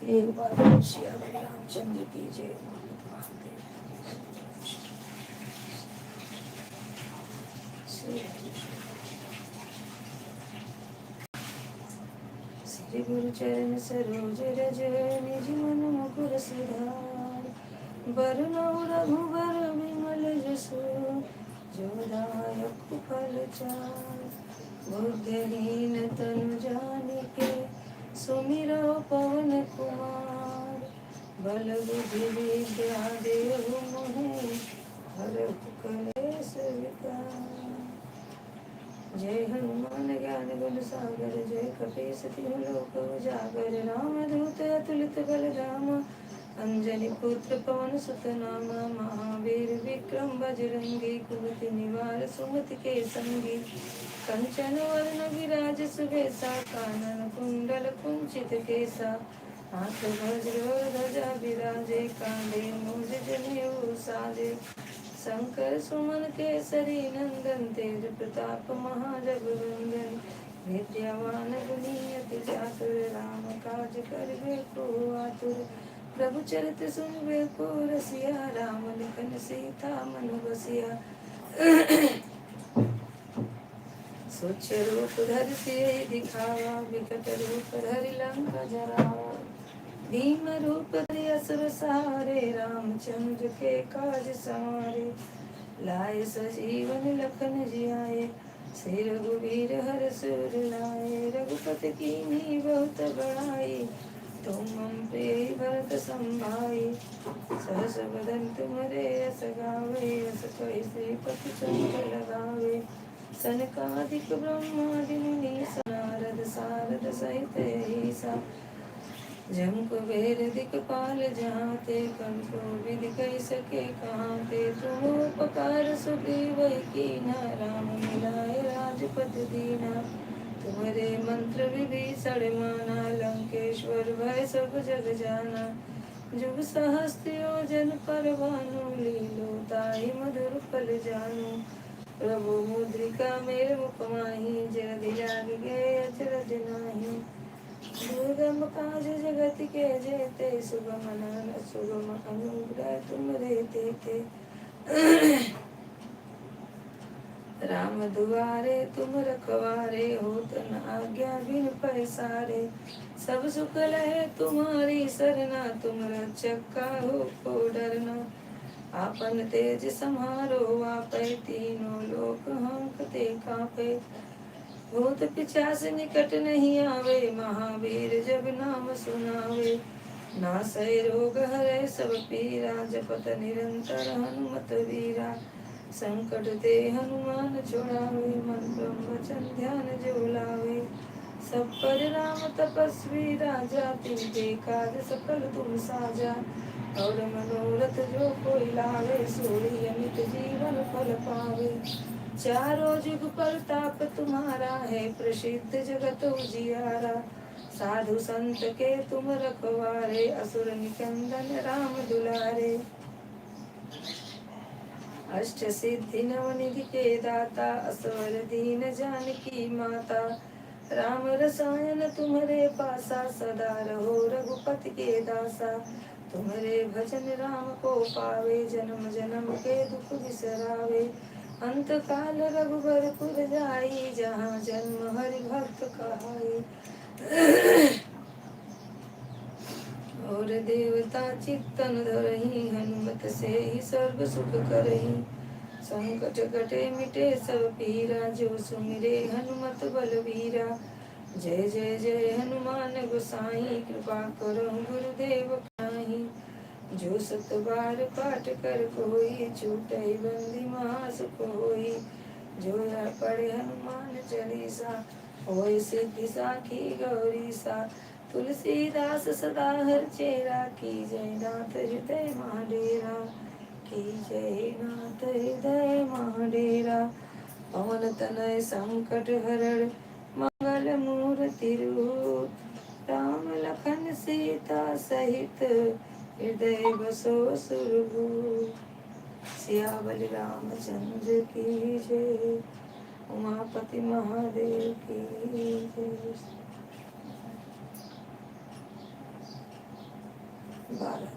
एक बार श्री रामचंद्र की जय। श्री गुरु चरण सरोज रज निज मन मुकुर सुधार बरनउँ रघुबर विमल जसु जो दायक फल चार। बुद्धिहीन तनु जानिके सुमिरौ पवन कुमार बल बुद्धि विद्या देहु मोहि हरहु कलेश विकार। जय हनुमान ज्ञान गुण सागर जय कपीस तिहुँ लोक उजागर रामदूत अतुलित बल धाम अंजनी पुत्र पवन सुत नामा। महावीर विक्रम बजरंगी कुमति निवार सुमति के संगी कंचन वर्ण विराज सुबेसा कानन कुंडल कुंचित केसा हाथ वज्र ध्वजा विराजे कांधे मूज जनेऊ साजे। शंकर सुमन केसरी नंदन तेज प्रताप महाजगवंदन विद्यावान गुणी अति चातुर राम काज करिबे को आतुर। प्रभु चरित सुनिबे को रसिया राम लखन सीता मन बसिया। सूक्ष्म रूप धरि सियहि दिखावा विकट रूप धरि लंका जरावा। भीम रूप धरि असुर सहारे रामचंद्र के काज सवारे। लाए सजीवन लखन जियाए श्री रघुवीर हर्ष उर लाए। रघुपति कीन्ही बहुत बड़ाई तुम मम प्रिय भरत संभाई। सहस बदन तुम्हारे यस गावे यस कहि श्रीपति कंठ लगावे। सनकादिक ब्रह्मादि मुनीसा नारद सारद सहित ईसा। जम कुबेर दिक्पाल जहाते कम कोविद कहि सके कहाते। तुम उपकार सुग्रीव कीन्हा राम मिलाए राजपद दीना। तुम्हारे मंत्र विभीषण माना लंकेश्वर भय सब जग जाना। जुग सहस्त्र योजन पर भानु लीलो ताहि मधुर फल जानु। प्रभु मुद्रिका मेरे मुख माहि जलधि लाग गए अचरज नाही। दुर्गम काज जगत के जेते सुगम अनुग्रह तुम रे ते। राम दुआरे तुम रखवारे होत न आज्ञा बिन पैसारे। सब सुख लहे तुम्हारी सरना तुम रक्षक काहू को डरना। आपन तेज समारो आपै तीनों लोक हंकते कापे। भूत पिशाच निकट नहीं आवे महावीर जब नाम सुनावे। नासै रोग हरै सब पीरा जपत निरंतर हनुमत वीरा। संकट ते हनुमान छुड़ावे मन क्रम वचन ध्यान जो लावे। सब पर राम तपस्वी राजा तिनके काज सकल तुम साजा। और मनोरथ जो कोई लावे सोई अमित जीवन फल पावे। चारों जुग परताप तुम्हारा है प्रसिद्ध जगत उजियारा। साधु संत के तुम रखवारे असुर निकंदन राम दुलारे। अष्ट सिद्धि नवनिधि के दाता असवर दीन जानकी माता। राम रसायन तुम्हारे पासा सदा रहो रघुपति के दासा। तुम्हारे भजन राम को पावे जन्म जन्म के दुख बिसरावे। अंत काल रघुबर पुर जाई जहाँ जन्म हरि भक्त कहाई। और देवता चित्तन धरही, हनुमत से ही सर्व सुख करही। संकट कटे मिटे सब पीरा, जो सुमिरे हनुमत बलवीरा। जय जय जय हनुमान गोसाई, कृपा करो गुरुदेव नाहि। जो सत बार पाठ कर कोई, छूटई बंदी महासुख होई। जो यह पढ़े हनुमान चालीसा, होय सिद्धि साखी गौरी सा। तुलसीदास सदा हर चेरा, की जय नाथ हृदय महाडेरा। की जय नाथ हृदय महाडेरा। पवन तनय संकट हरण, मंगल मूर्ति रूप। राम लखन सीता सहित, हृदय बसो सुरभूप। सियावल रामचंद्र की जय, उमापति महादेव की जय। 12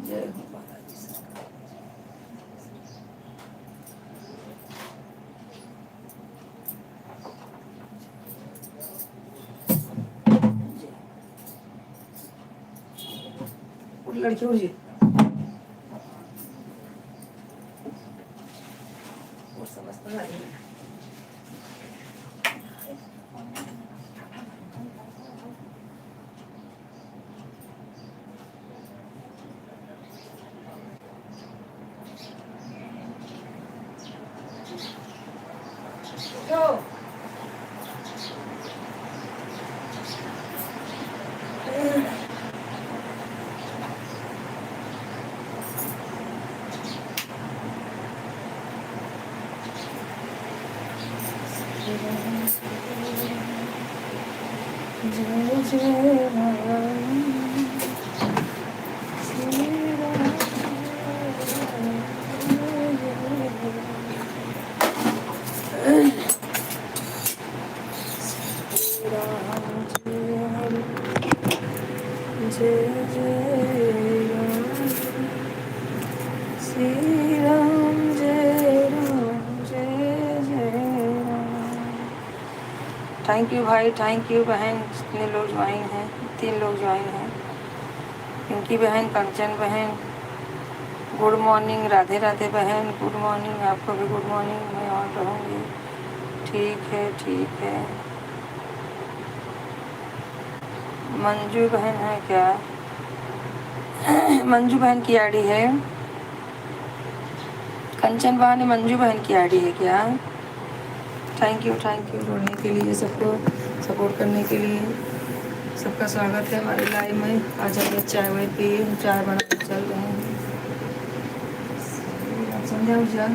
जय हो बालाजी सरकार। लड़की जी वो समझता नहीं। जय जय राम श्री राम। जय जय राम श्री राम, जय राम जय जय राम। थैंक यू भाई, थैंक यू बहन, जितने लोग ज्वाइन हैं, 3 लोग ज्वाइन हैं। पिंकी बहन, कंचन बहन, गुड मॉर्निंग। राधे राधे बहन, गुड मॉर्निंग। आपको भी गुड मॉर्निंग। मैं ऑन रहूँगी। ठीक है, ठीक है। मंजू बहन है क्या? मंजू बहन की आईडी है। कंचन बहन मंजू बहन की आईडी है क्या? थैंक यू जुड़ने के लिए, सबको सपोर्ट करने के लिए। सबका स्वागत है हमारे लाइव में। आ जाइए, चाय वाय पिए, हम चाय बना के चल रहे हैं। समझा उजा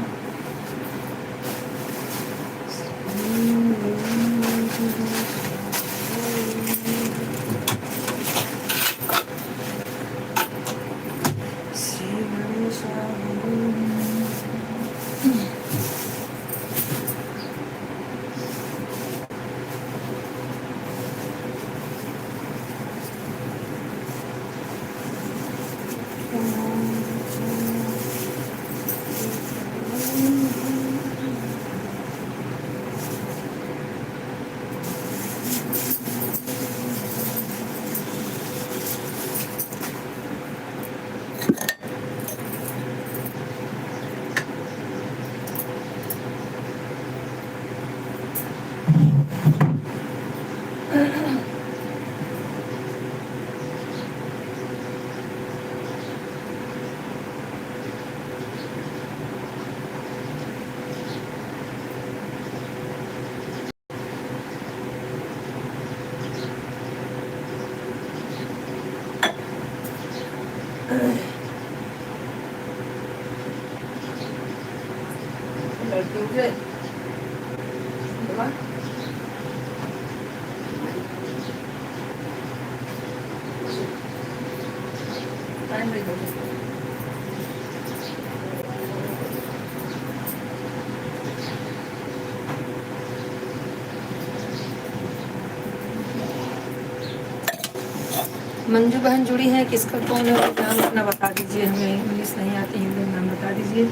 मंजू बहन जुड़ी है, किसका कौन है नाम अपना बता दीजिए। हमें इंग्लिश नहीं आती, हिंदी में नाम बता दीजिए।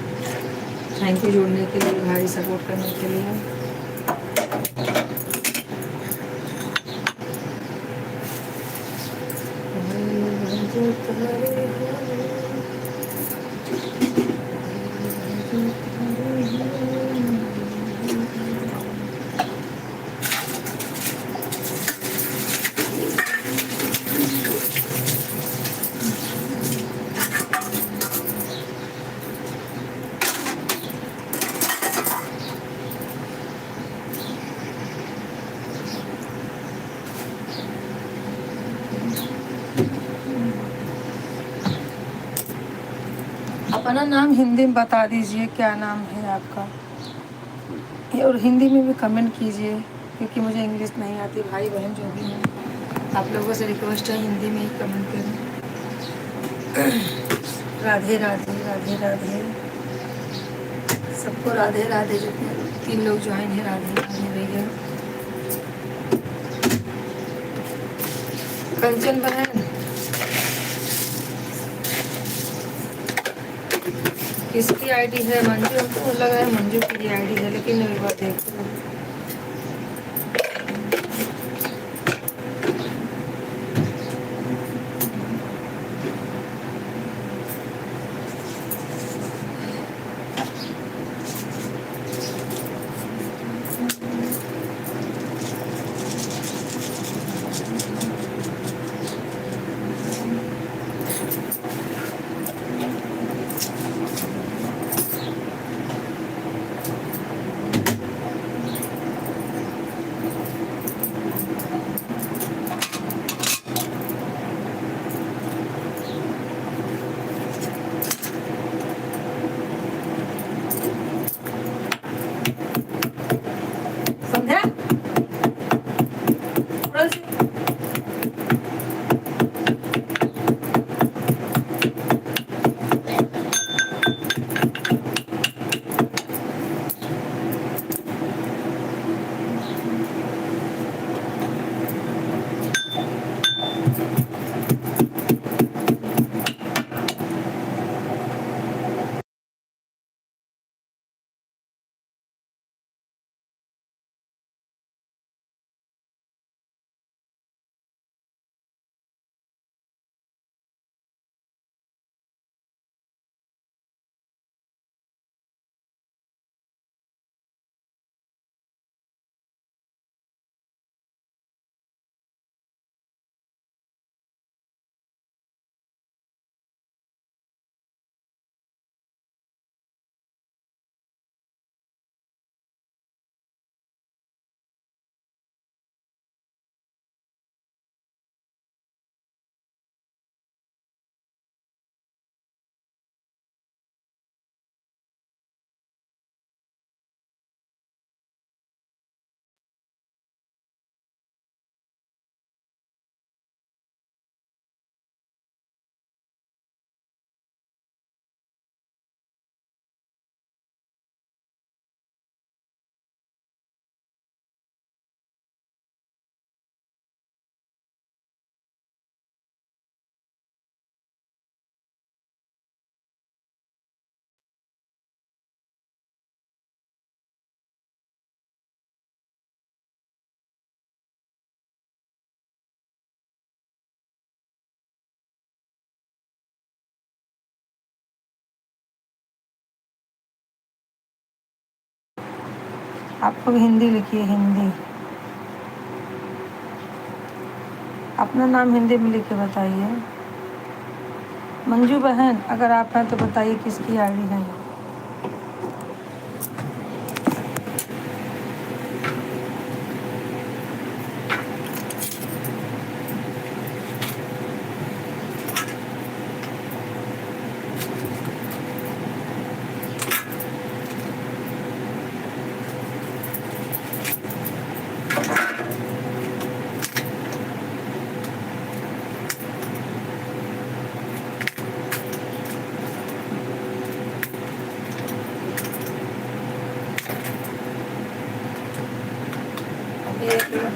थैंक यू जुड़ने के लिए भाई, सपोर्ट करने के लिए। अपना नाम हिंदी में बता दीजिए, क्या नाम है आपका, और हिंदी में भी कमेंट कीजिए, क्योंकि मुझे इंग्लिश नहीं आती। भाई बहन जो भी हैं, आप लोगों से रिक्वेस्ट है हिंदी में ही कमेंट करें। राधे राधे राधे राधे सबको, राधे राधे। जितने 3 लोग ज्वाइन हैं, राधे राधे भैया। कंचन बहन, किसकी आईडी है? मंजू, हमको लग रहा है मंजू की आईडी है, लेकिन एक बार देखो। संध्या, आप लोग हिंदी लिखिए, हिंदी। अपना नाम हिंदी में लिख के बताइए। मंजू बहन, अगर आप हैं तो बताइए किसकी आईडी है।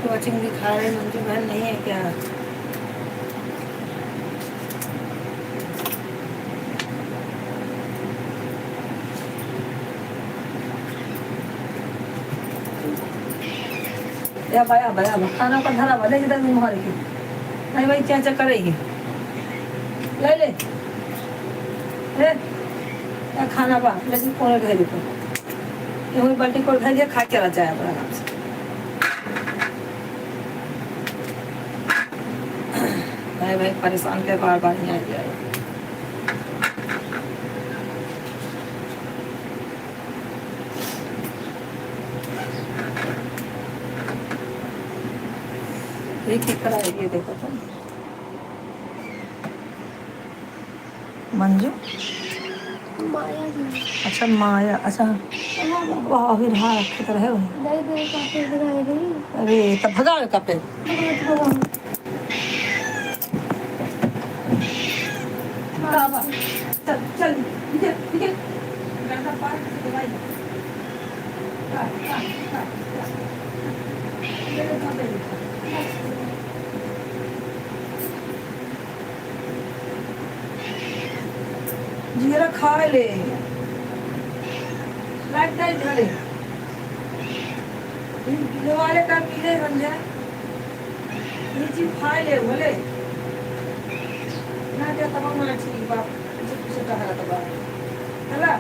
कोचिंग दिखा रहे मंजू बहन, नहीं है क्या? या भाई अब खाना का धरा बदे जिधर भी मार की नहीं भाई, क्या करेगी, ले ले या खाना बा, लेकिन कौन घर पर ये बाल्टी को घर खा के चला जाए आराम से। भाई भाई परेशान के बार बार नहीं आ जाए। ये देखो तुम मंजू, माया जी। अच्छा माया, अच्छा वाह फिर हाँ रखे तो रहे वही। नहीं दे काफी दिखाई गई। अरे तब भगा का पे चल चल निकल निकल गंदा पार से दवाई का ये ले कहां पे जीरा खा ले लाइट टाइट झले दिवाले का पीले बन जाए ये चीज खा ले बोले ना क्या तमाम ना ठीक बाप कुछ कहा था बाप हला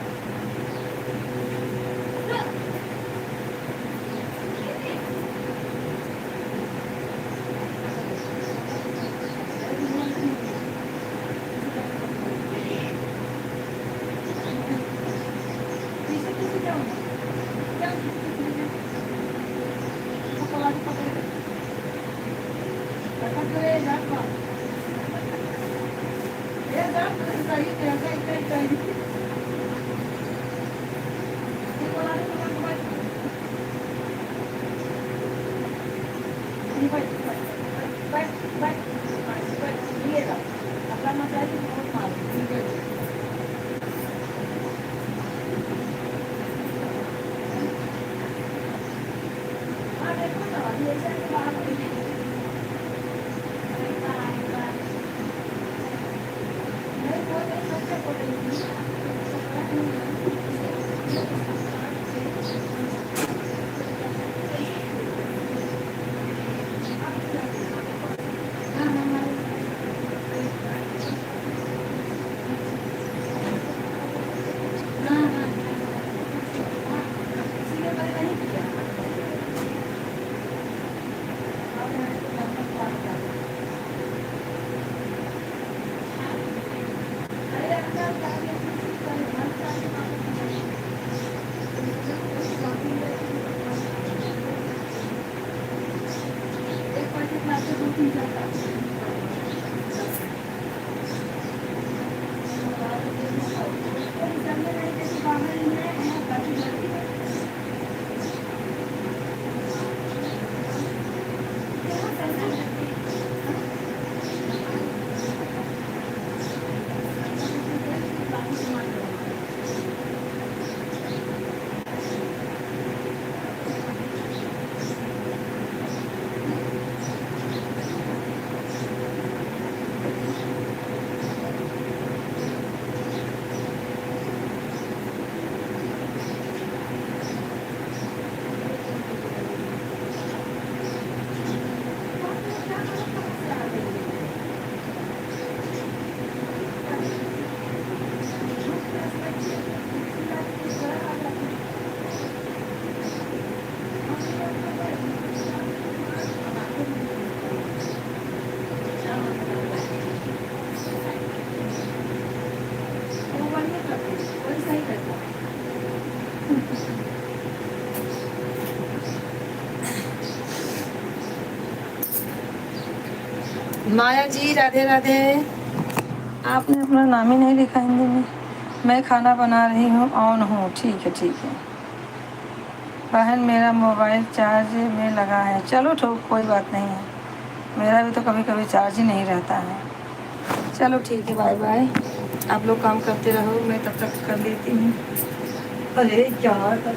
माया जी राधे राधे। आपने अपना नाम ही नहीं लिखा हिंदी में। मैं खाना बना रही हूँ, ऑन हूँ। ठीक है ठीक है बहन, मेरा मोबाइल चार्ज में लगा है। चलो तो कोई बात नहीं है, मेरा भी तो कभी कभी चार्ज ही नहीं रहता है। चलो ठीक है, बाय बाय। आप लोग काम करते रहो, मैं तब तक कर लेती हूँ। अरे यार चल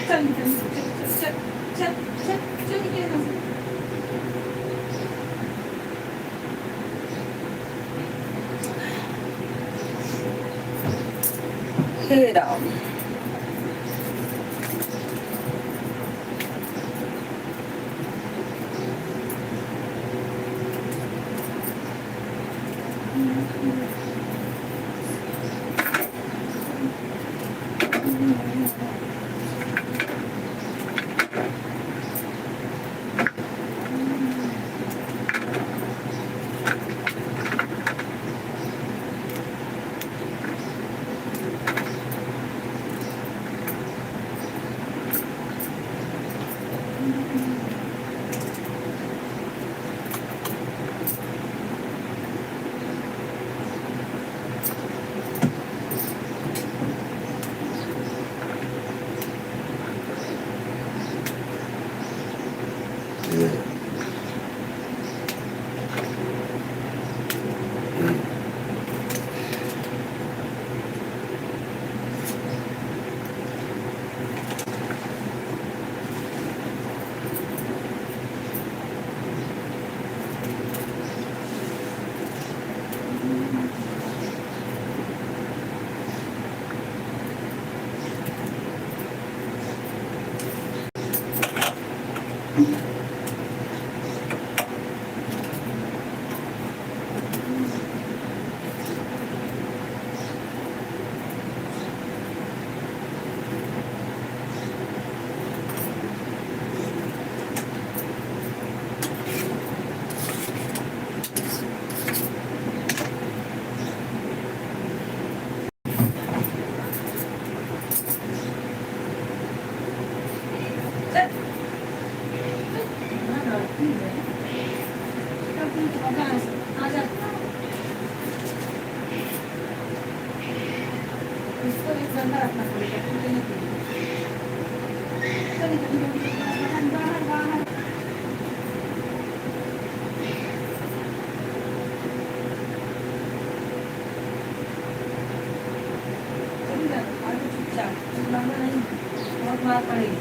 चल चल चल चल चल हे राम। इसको एक गंदा रखना पड़ेगा, टूटे नहीं पड़ेगा। चलिए, बाहर बाहर। चलिए ना, आगे चुपचाप, चिल्लाना नहीं, बहुत मार पड़ेगी।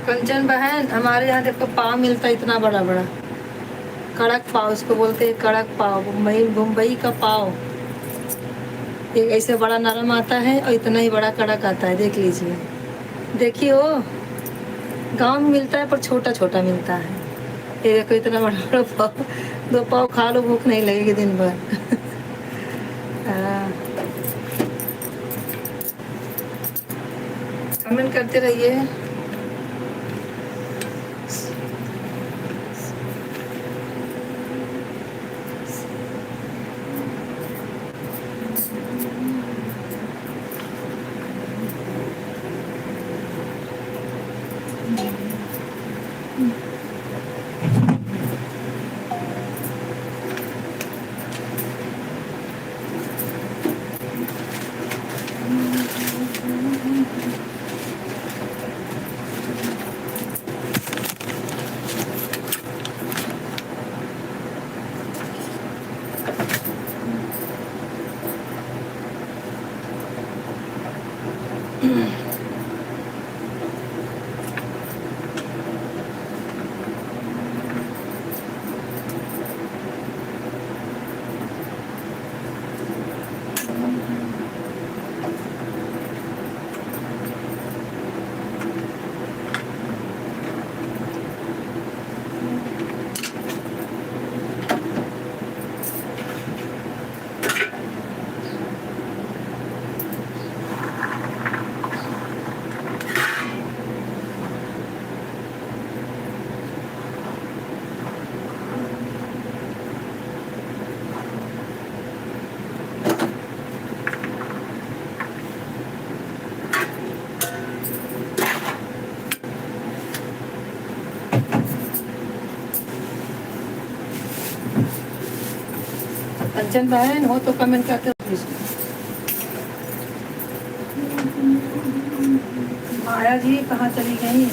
कंचन बहन, हमारे यहाँ देखो पाव मिलता है इतना बड़ा बड़ा, कड़क पाव उसको बोलते हैं, कड़क पाव, मुंबई मुंबई का पाव। एक ऐसे बड़ा नरम आता है और इतना ही बड़ा कड़क आता है, देख लीजिए। देखिए वो गांव में मिलता है पर छोटा छोटा मिलता है। ये देखो इतना बड़ा बड़ा पाव, 2 पाव खा लो, भूख नहीं लगेगी दिन भर। हाँ, कमेंट करते रहिए। कंचन बहन हो तो कमेंट करते हो। माया जी कहाँ चली गई?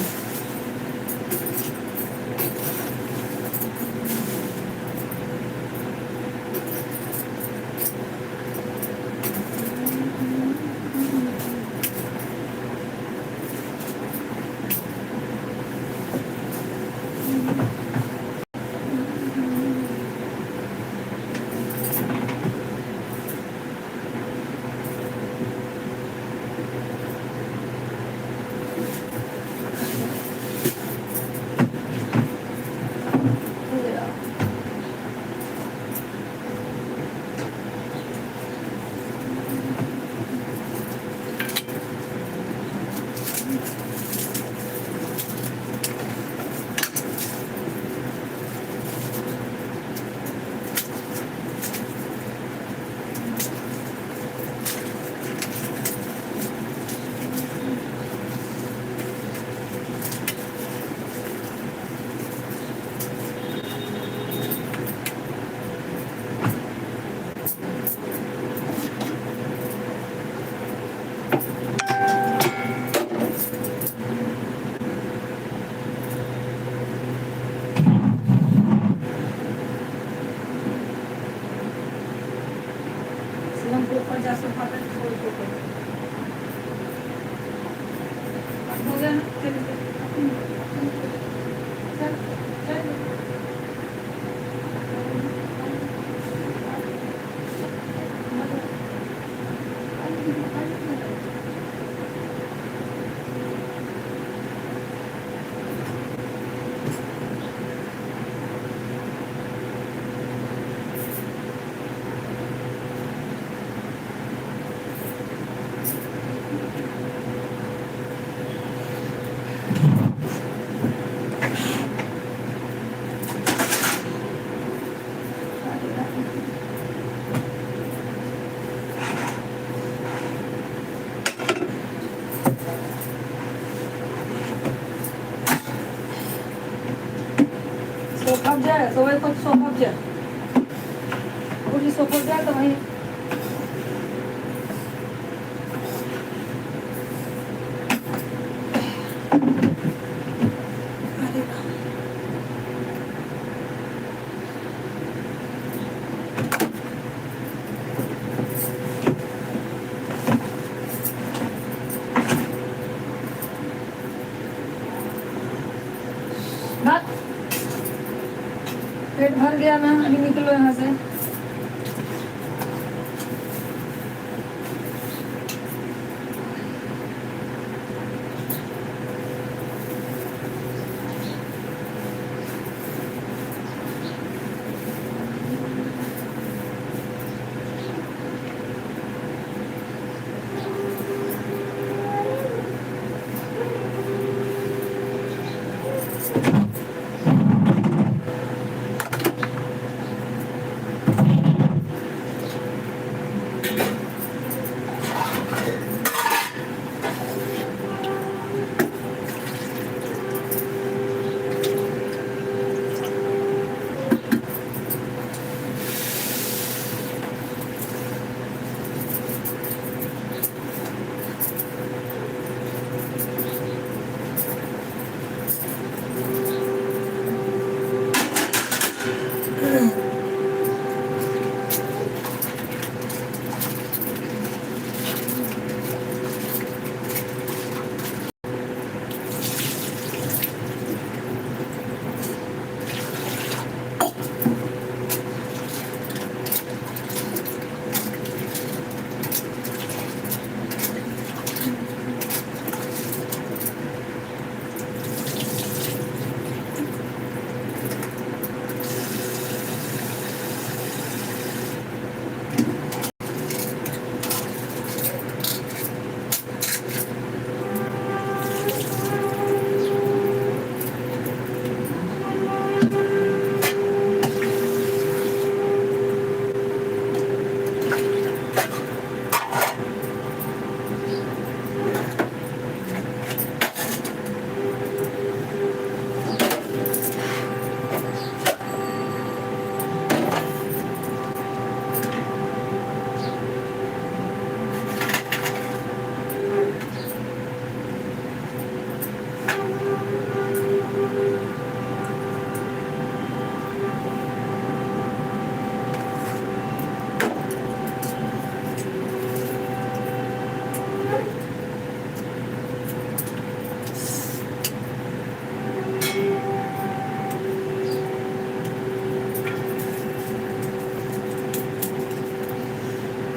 तो वही कुछ सोफा जा पूरी सोफा जा तो वही अरे बात पेट भर गया ना अभी निकलो यहाँ से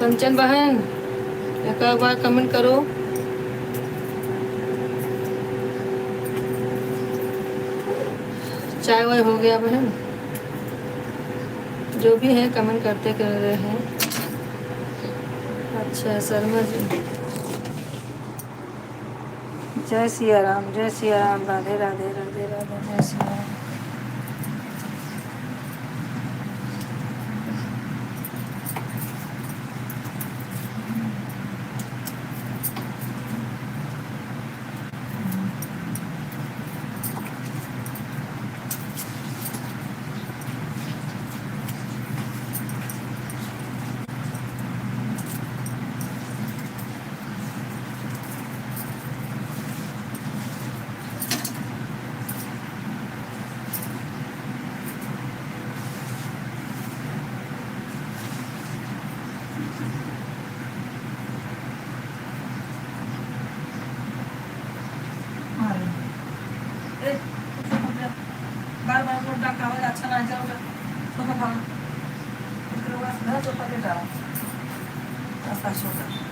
कंचन बहन एक बार कमेंट करो चाय वाय हो गया बहन जो भी है कमेंट करते कर रहे हैं अच्छा शर्मा जी जय सिया राम राधे राधे राधे राधे जय सिया राम बार बार मोटा आवाज अच्छा ना जाओगे तो कहाँ इसके बाद घर तो पके जाओ रास्ता छोटा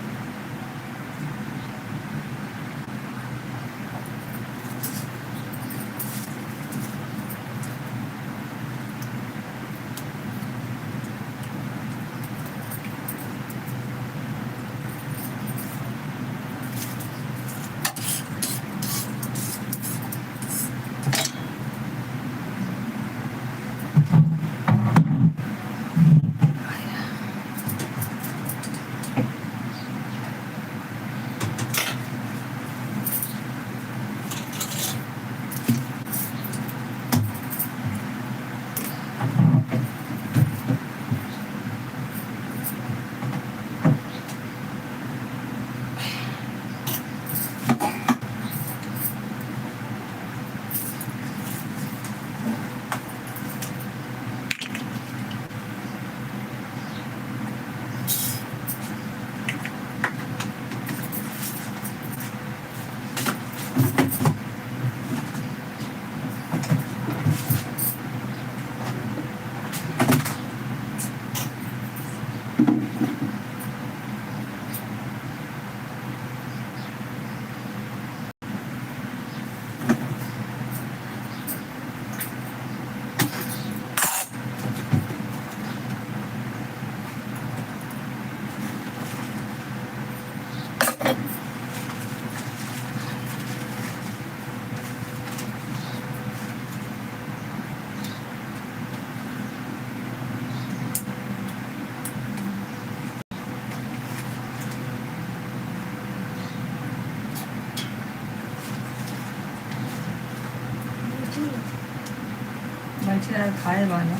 अच्छी तरह खाए वाला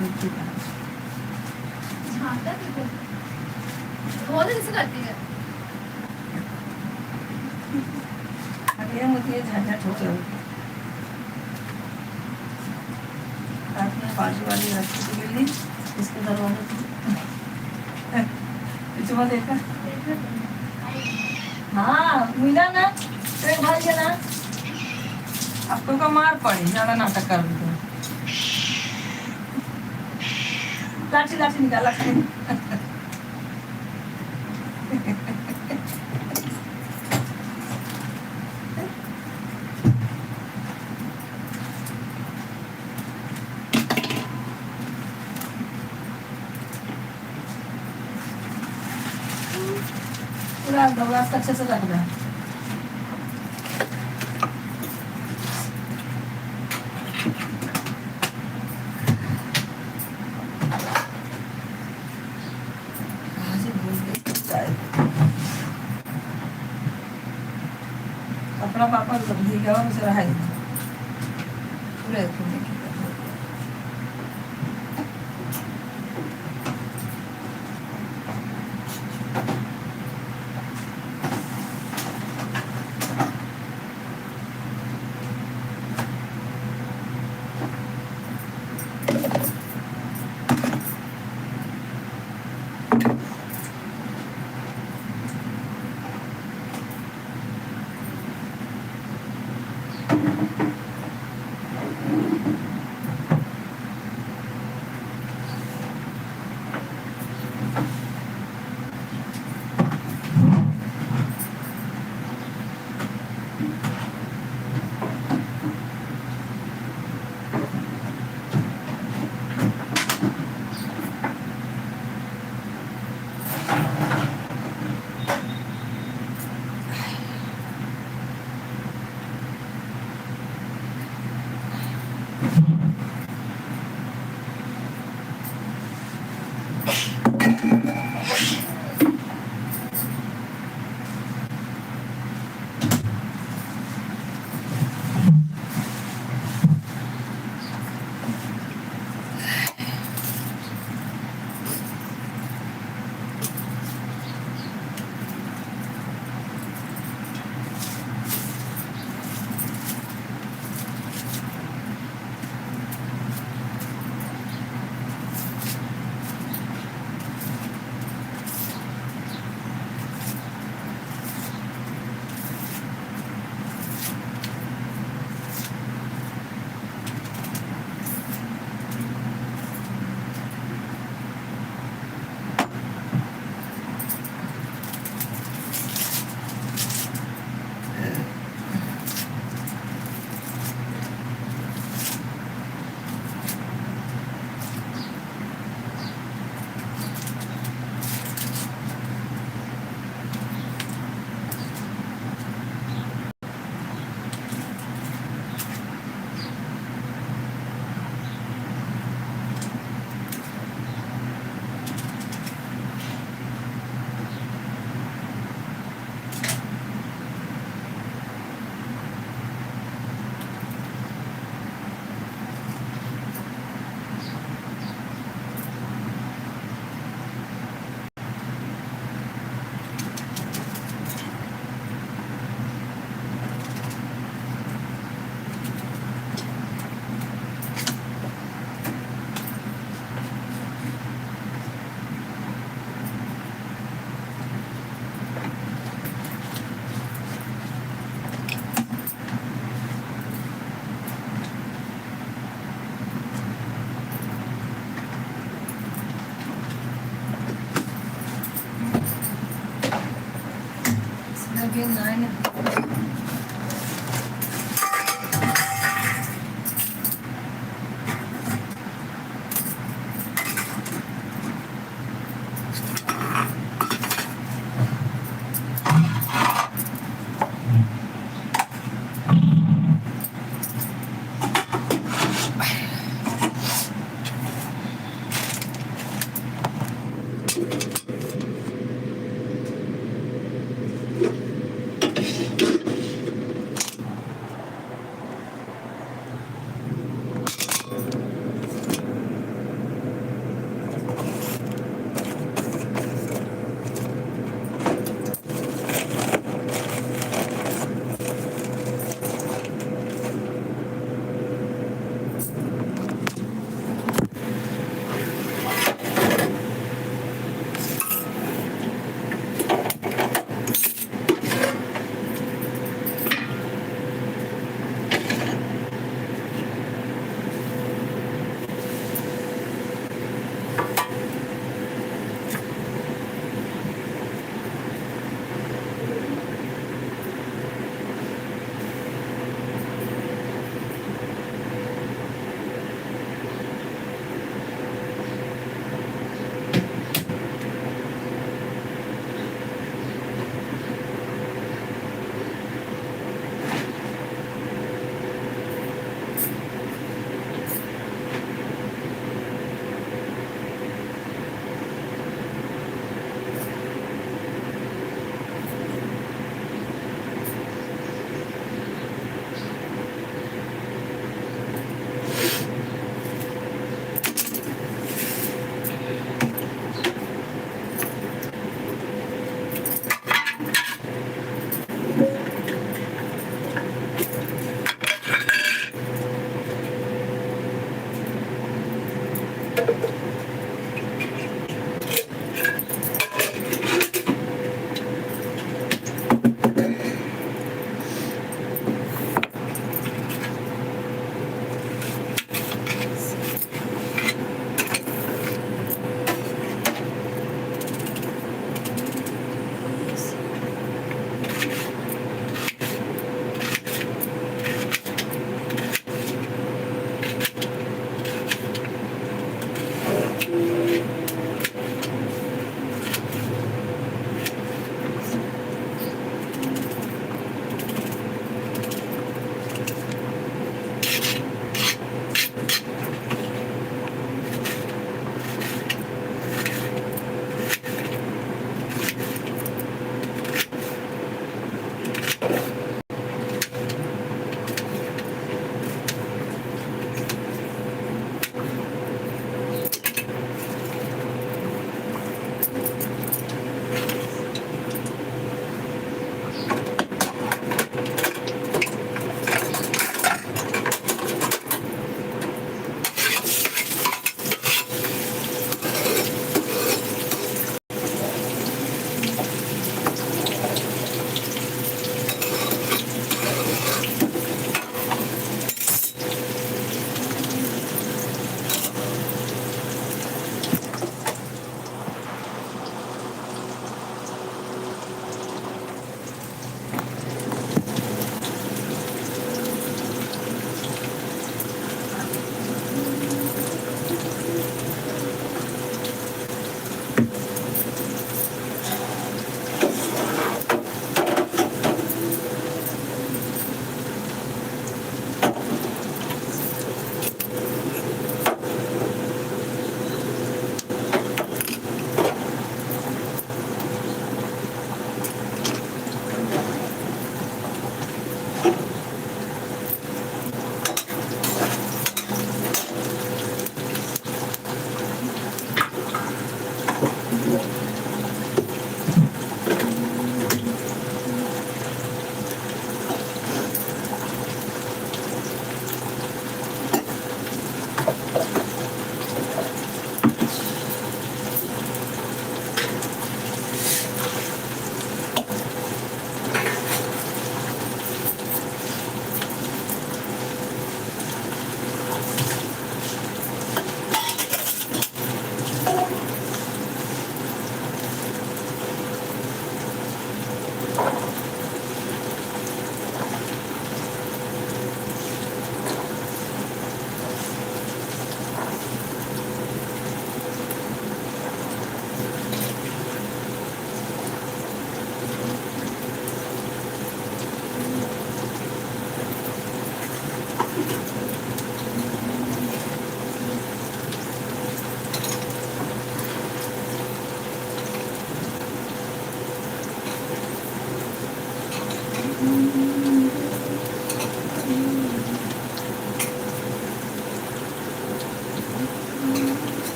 रोटी का झाँकता है तुझे। बहुत अच्छे से करती है। ये मुझे झंझट हो गया रात में बाजू वाली रखी थी बिल्ली इसके दरवाजे पिछुआ देखा हाँ मिला ना तेरे भाई के ना आपको का मार पड़ी ज्यादा नाटक कर रही तो लाठी लाठी निकाल लाठी पूरा दबा अच्छे से रख दे कपड़ा पापा भीगा और उसे रहा पूरे Again, 9.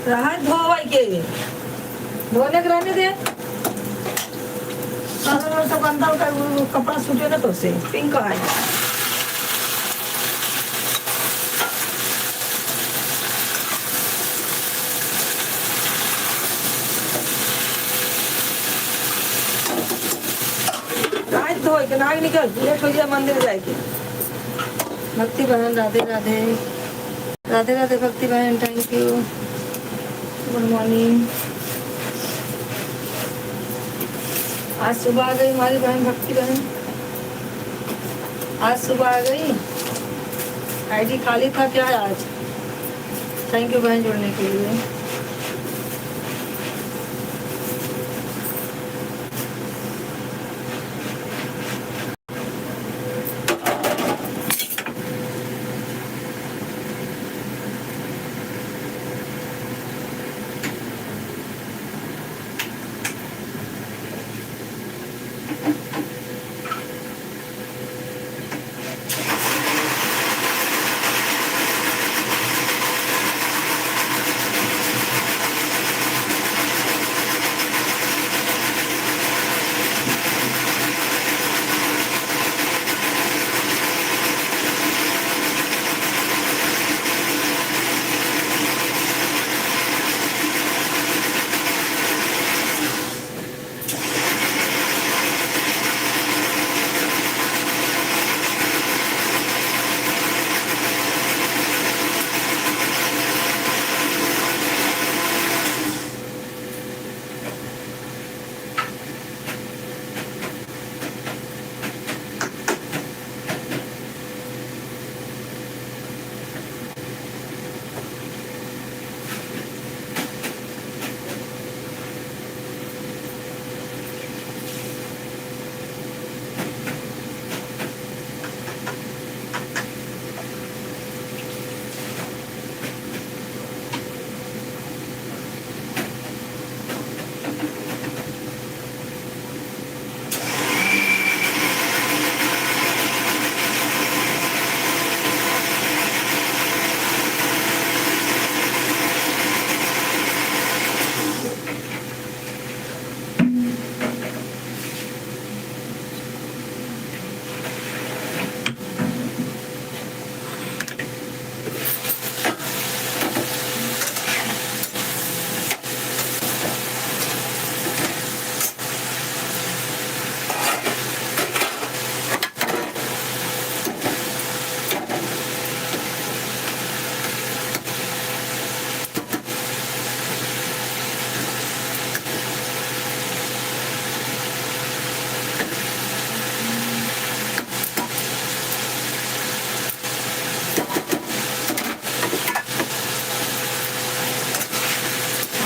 रहा धोवाई के धोने के रहने दे सब अंदर का कपड़ा सूखे ना तो से पिंक है आज धोए के नाग निकल लेट हो जाए मंदिर जाए के भक्ति बहन राधे राधे राधे राधे भक्ति बहन थैंक यू गुड मॉर्निंग आज सुबह आ गई हमारी बहन भक्ति बहन, आज सुबह आ गई। आईडी खाली था क्या आज? थैंक यू बहन जुड़ने के लिए।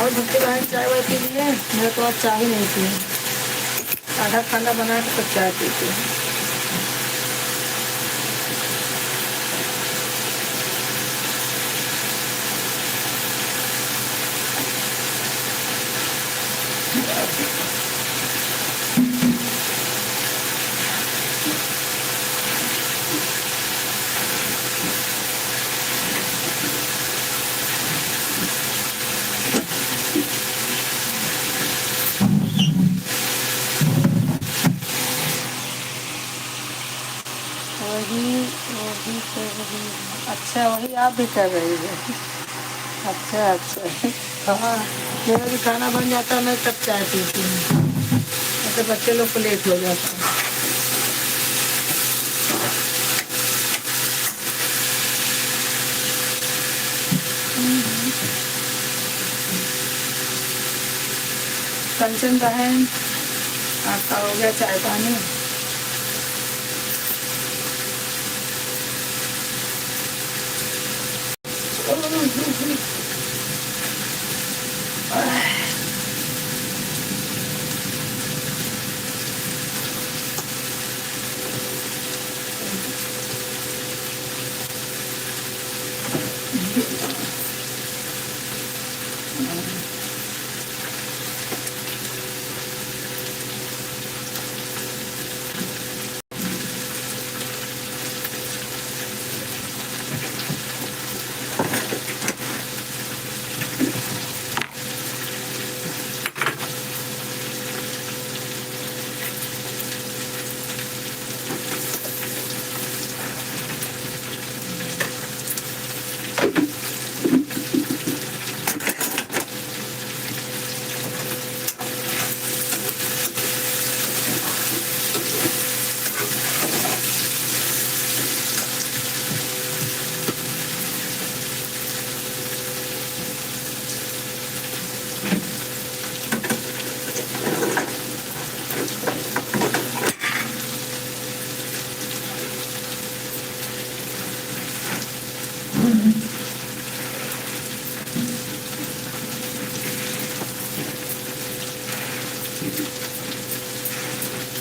और भक्ति बहन चाय वाय पी लिए? मैं तो आज चाय ही नहीं पी, आधा खाना बना के तब चाय पीती हूँ। वही कर रही है। अच्छा वही आप भी कर रही है। अच्छा अच्छा, हाँ मेरा भी खाना बन जाता है, मैं तब चाय पीती हूँ, मतलब बच्चे लोग को लेट हो जाता है। कंचन बहन आपका हो गया चाय पानी?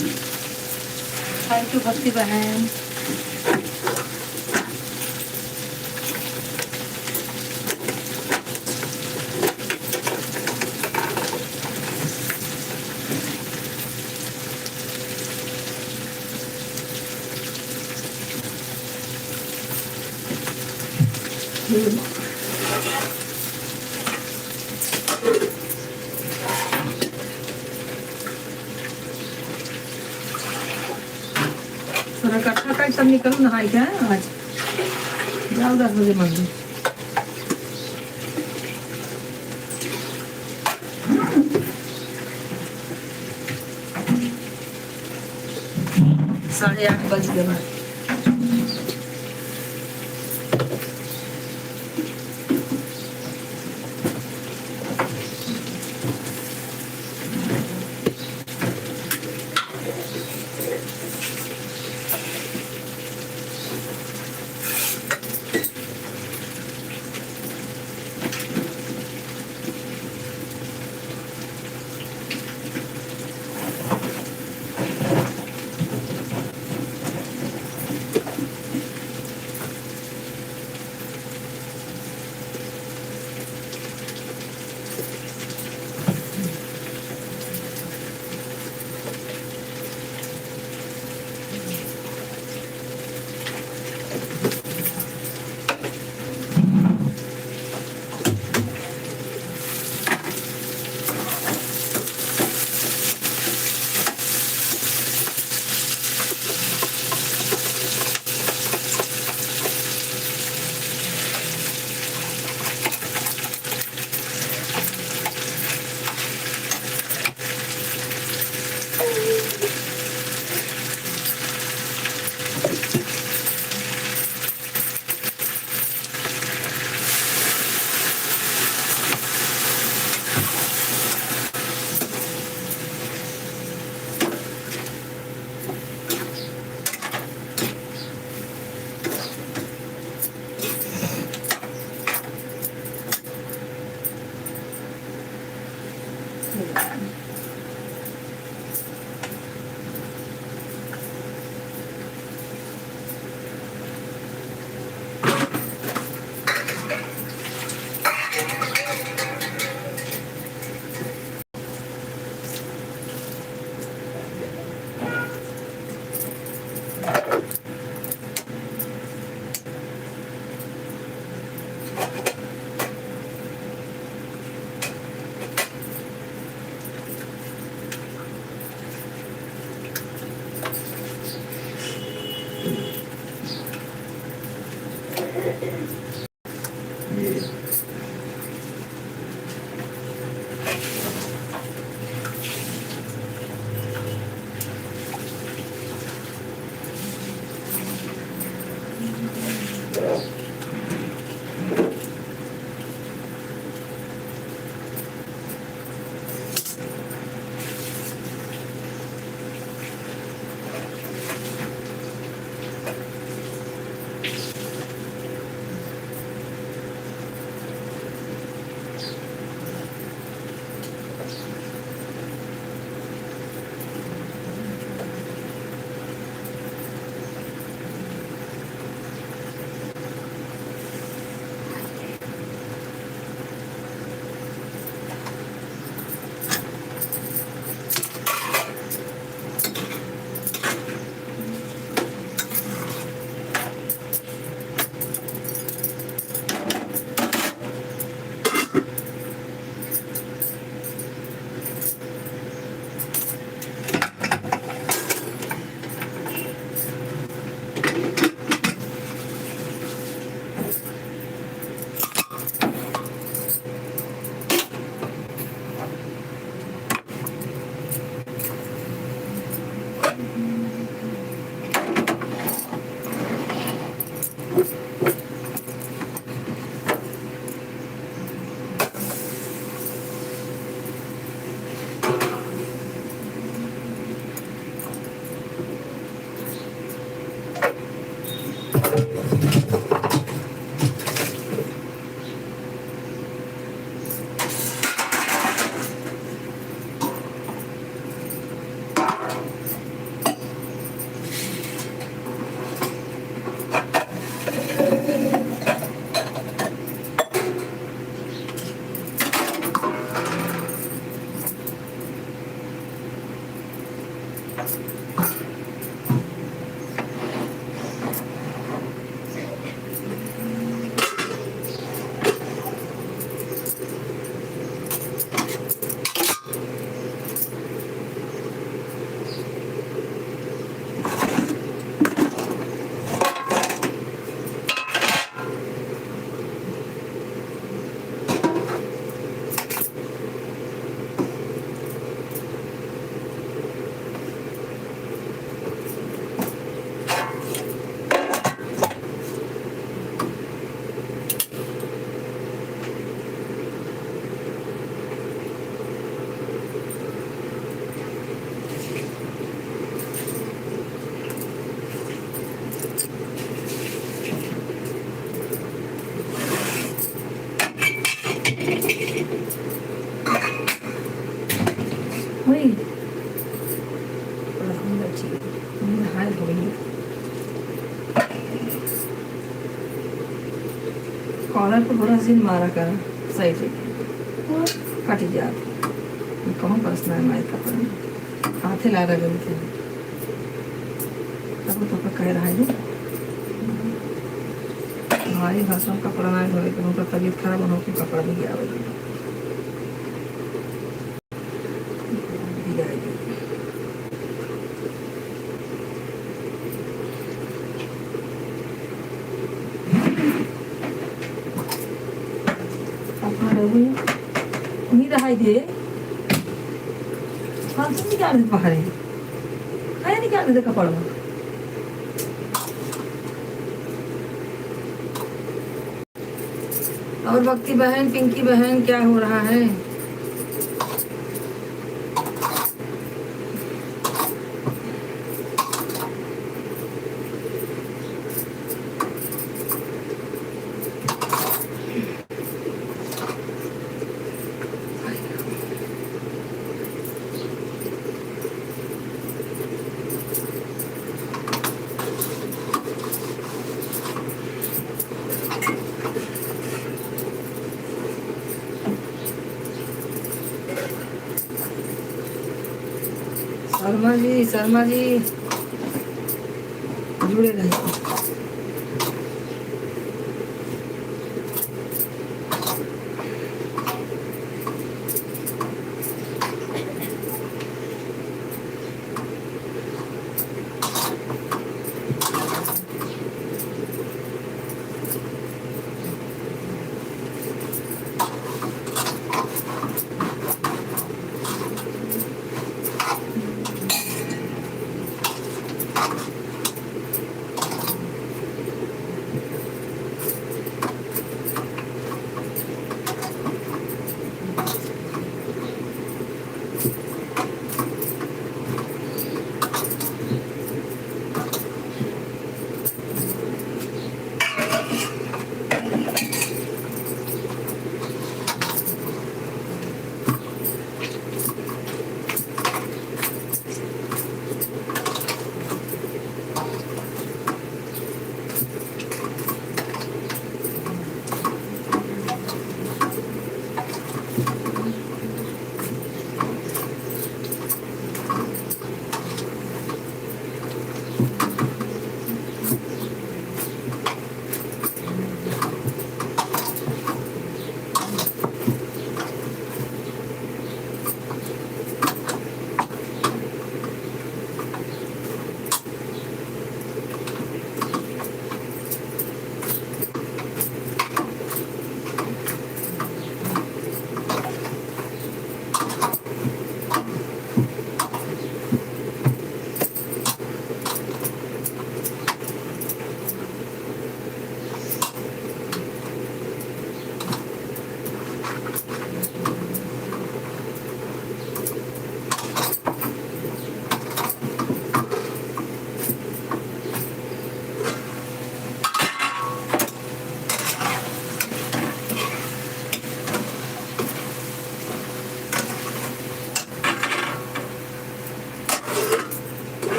थैंक यू भक्ति बहन। थोड़ा इकट्ठा कर सब निकल नहाई क्या आज जाओ 10 बजे मंदिर। साढ़े 8 बज गए। वही अंदर चाहिए नहाए धोएंगे कॉलर पर थोड़ा सीन मारा कर साइड से कट जा कहूँ परसना है माइक कपड़ा हाथे ला रहा गलती तब तो कह रहा है हमारी भाषा में कपड़ा ना धोए तो उनका तबीयत खराब हो के कपड़ा भी गया वही नहीं रहा दे हाँ तुम निकाल दे बाहर है निकाल दे कपड़ा और भक्ति बहन पिंकी बहन क्या हो रहा है शर्मा जी जुड़े रहे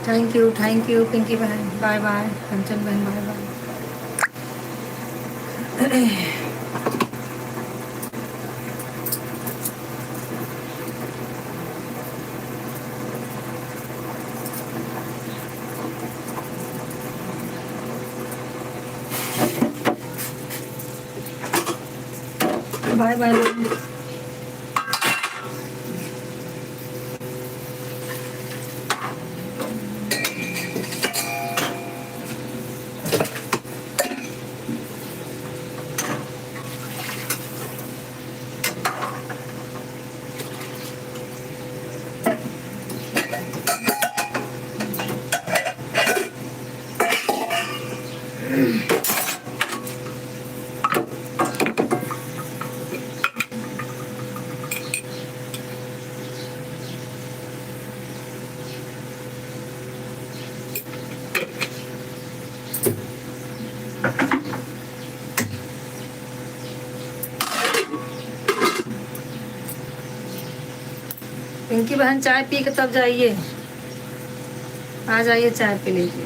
थैंक यू पिंकी बहन, बाय बाय। कंचन बहन bye bye. Bye bye. Pinky बहन चाय पी के तब जाइए, आ जाइए चाय पी लीजिए।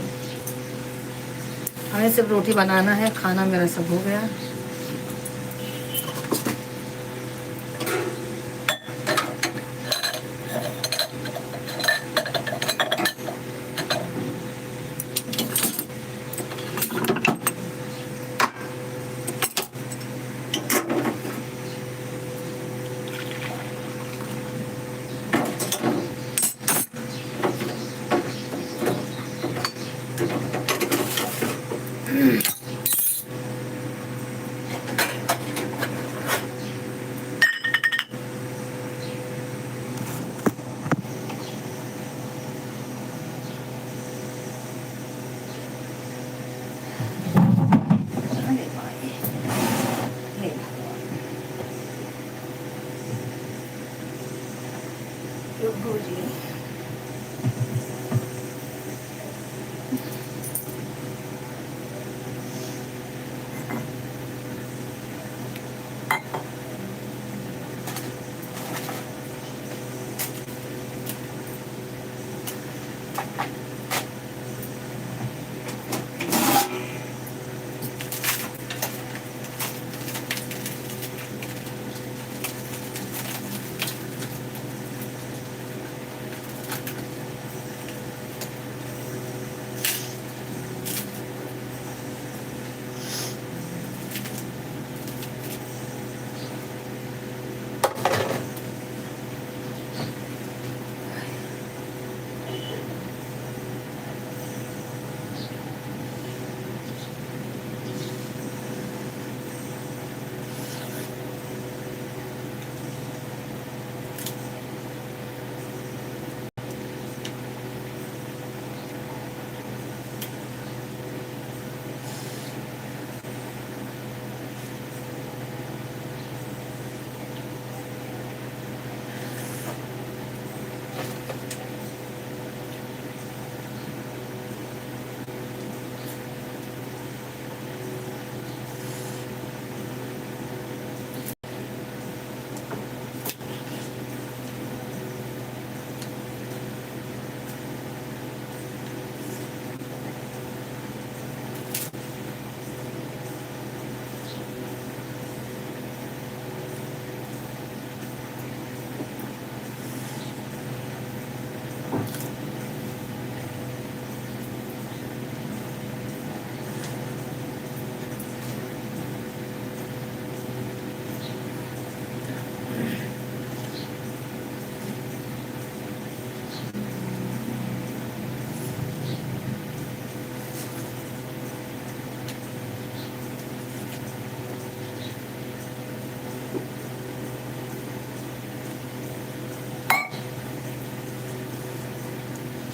हमें सिर्फ रोटी बनाना है, खाना मेरा सब हो गया।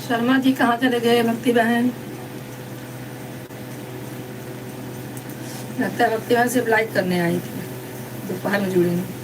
शर्मा जी कहाँ चले गए भक्ति बहन? लगता है भक्ति बहन सिर्फ लाइक करने आई थी, दोपहर में जुड़ेंगे।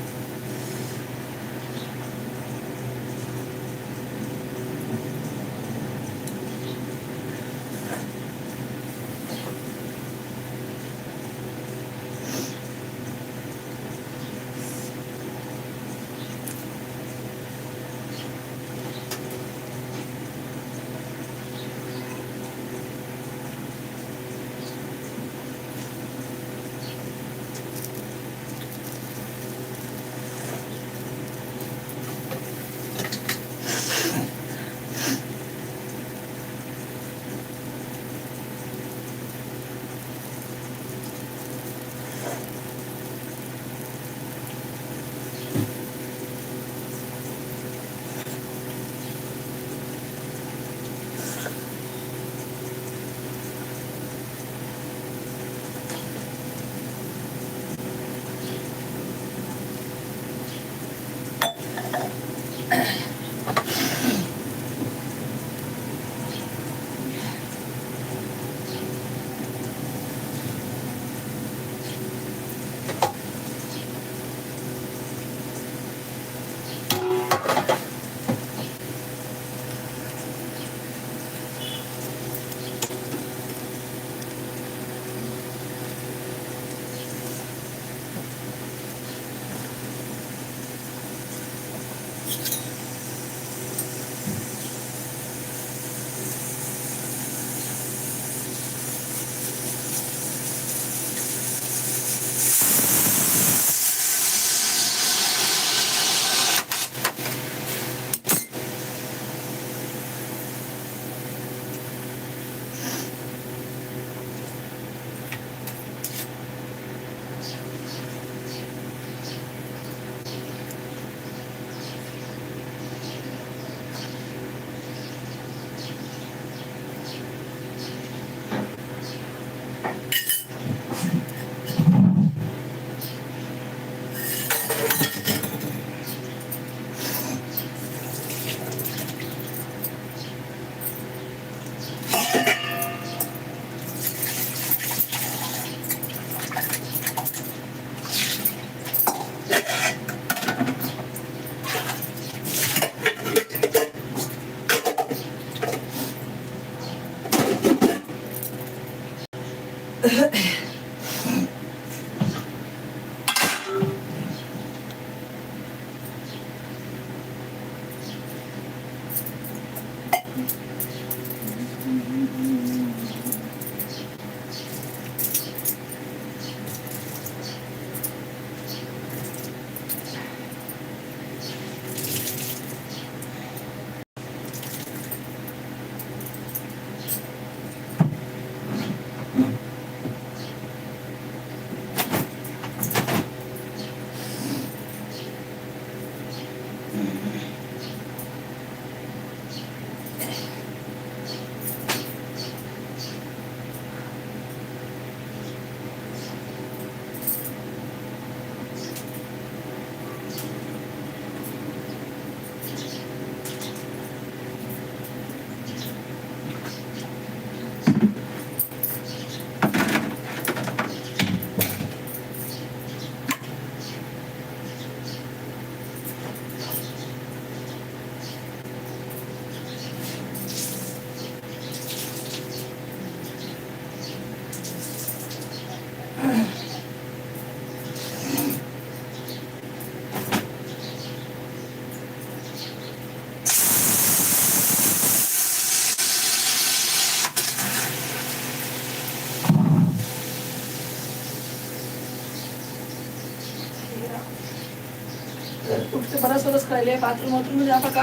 कुठचे बराच वेळेस कळले बाथरूम वाथरूम मध्ये आता का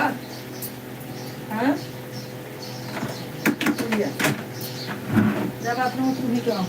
हाँ जा बाथरूम वाथरूम क्यों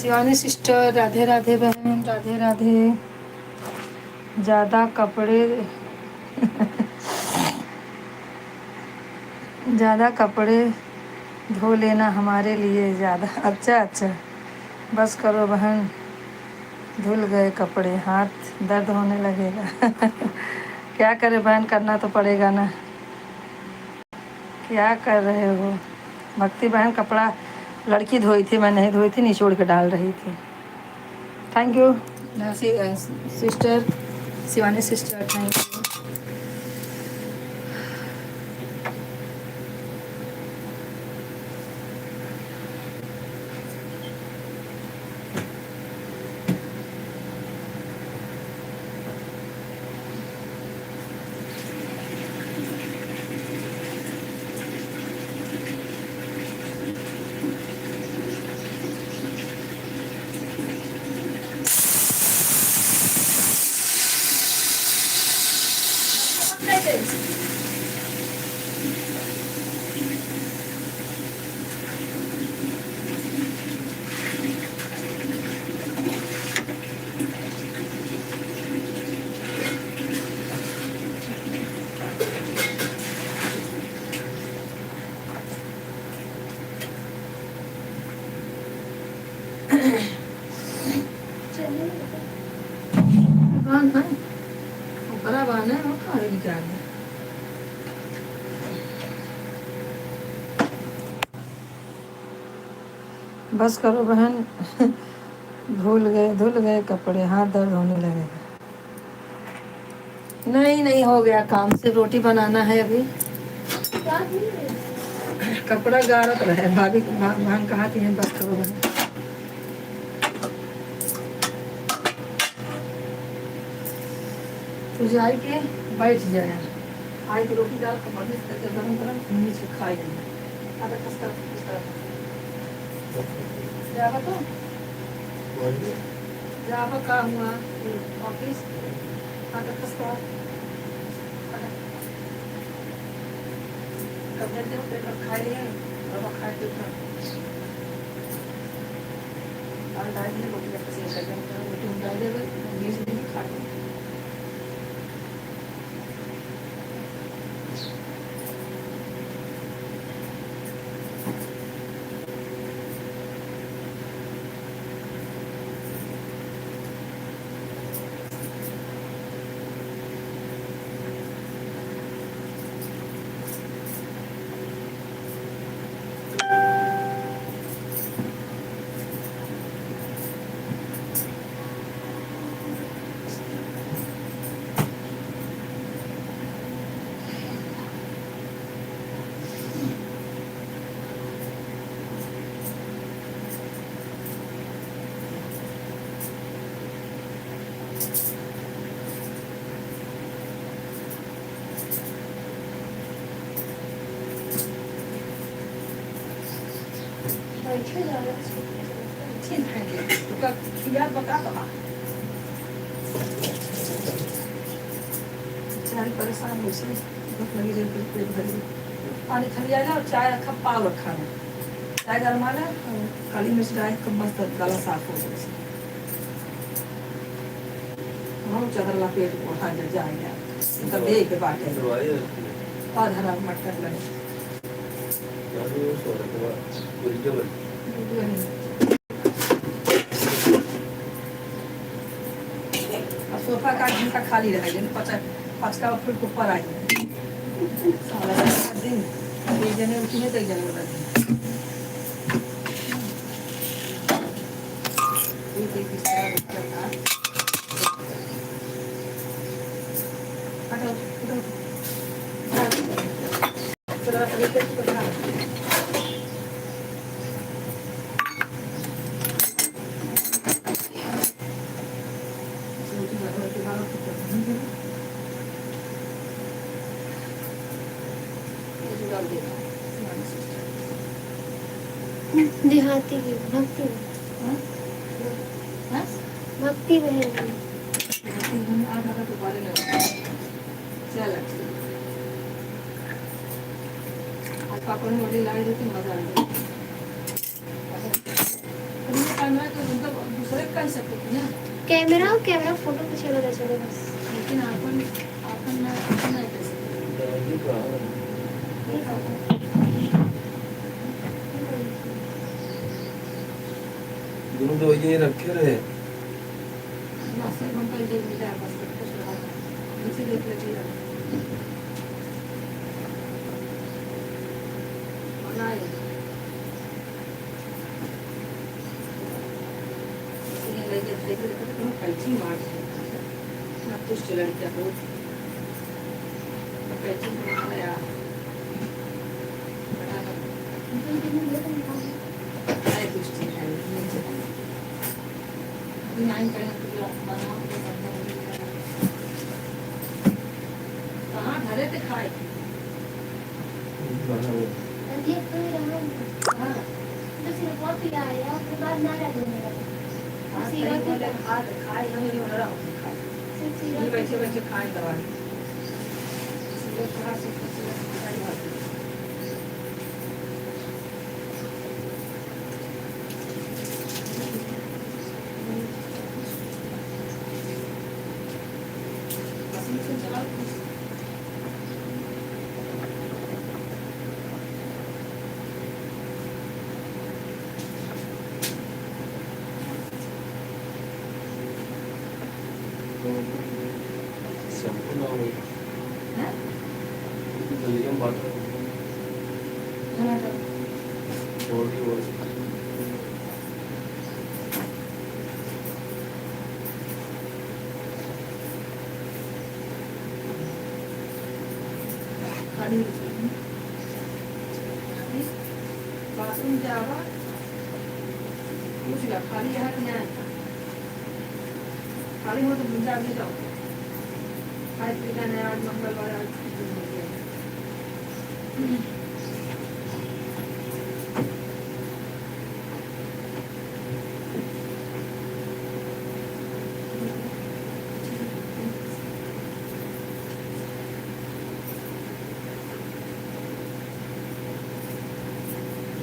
शिवानी सिस्टर राधे राधे बहन राधे राधे। ज़्यादा कपड़े ज़्यादा कपड़े धो लेना हमारे लिए ज़्यादा। अच्छा अच्छा, बस करो बहन, धुल गए कपड़े, हाथ दर्द होने लगेगा। क्या करे बहन, करना तो पड़ेगा ना। क्या कर रहे हो भक्ति बहन? कपड़ा लड़की धोई थी, मैं नहीं धोई थी, निचोड़ के डाल रही थी। Thank you sister Shivani sister, thank you. बस करो बहन, धुल गए कपड़े, हाथ दर्द होने लगेगा। नहीं नहीं, हो गया काम, सिर्फ रोटी बनाना है अभी। कपड़ा गारत रहे भाभी, भान कहा थी। बस करो बहन। तो जाए के बैठ जाए, आई की रोटी डाल कर बढ़िया करके गरम गरम नीचे खाई जाए। आधा कस्ता जाबा तो जाबा का हुआ ऑफिस, आधा कस्ता कब देते हो पेपर खाए लिए और खाए तो और डाल दिए रोटी का सेक करके रोटी डाल देवे, ये से भी खा लो। परेशान हो से पानी खली आएगा और चाय रखा, पाव रखा है, चाय गरमाना, काली मिर्च डाल के मस्त गला साफ हो जाए। हम चादर लपेट उठा के जाएंगे, तब दे के बाटे और हरा मटर लगे। सोफा का घंटा खाली रहेगा, 5 का फुल ऊपर आ जाए सारा दिन, एक जने उठने तक जने बता देहाती की भक्ति भक्ति बहन आज पापा ने बड़ी लाई देती, मजा आ गया। तो दूसरे कर सकते थे ना, कैमरा फोटो पीछे लगा चले बस। लेकिन आपन आपन ना आपन नहीं कर सकते। दादी कहाँ है? ये खाओ। दोनों दवाइयाँ रखे रहे। नाश्ते में कल दे मिला बस कुछ रहा नीचे देख लेती है बनाए इसलिए लेके देख लेते तो तुम कैची मार ना कुछ चलन क्या हो कैची मार यार बड़ा है कुछ चीज है नहीं करें तो बनाओ कहाँ घरे पे खाए बना वो। ये तो रहा हाँ तो सिर्फ बहुत पिया है और उसके बाद ना लगने लगा हाँ सही बोले खाए हमें नहीं हो रहा खाए सिर्फ ये सिरप बैठे बैठे खाए दवाई इसलिए थोड़ा सा सही बात है मशीन से चलाओ शैम्पू ना हो। हैं गलियाँ बात टमाटर बॉडी वॉश। खाली बाथरूम जावा पूछ लिया खाली है कि नहीं खाली हो तो भूजा भी जाओ आज पीटा नहीं आज मंगलवार आज छुट्टी हो गया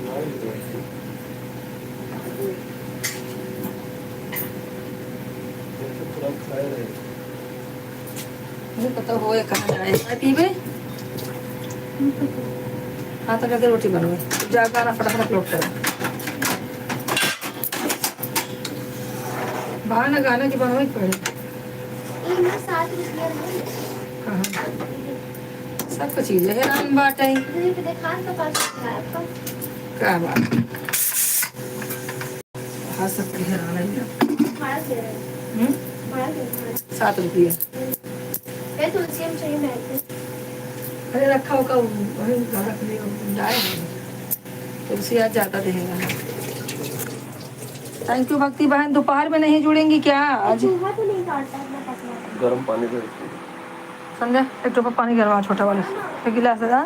नाई दवाई। ये तो थोड़ा खाए रहे। मुझे पता हो या कहाँ जाए चाय पीबे हाँ तो जाके रोटी बनवे जाकर आना फटाफट लौट कर बाहर ना गाना की बनवे पड़े ये ना 7 रुपया है कहाँ सबको चीज़ है राम बात है ये पे खान का पास है आपका क्या बात हाँ सबके हैरान है भाड़ा दे रहे हैं भाड़ा दे रहे हैं 7 रुपये ये तुलसी हम चाहिए महक अरे रखा होगा वही घर रख लिया जाए तुलसी आज ज़्यादा देगा थैंक यू भक्ति बहन दोपहर में नहीं जुड़ेंगी क्या आज चूहा तो नहीं काटता अपना पतला गर्म पानी से संजय एक टोपा पानी गरवा छोटा वाला एक गिलास है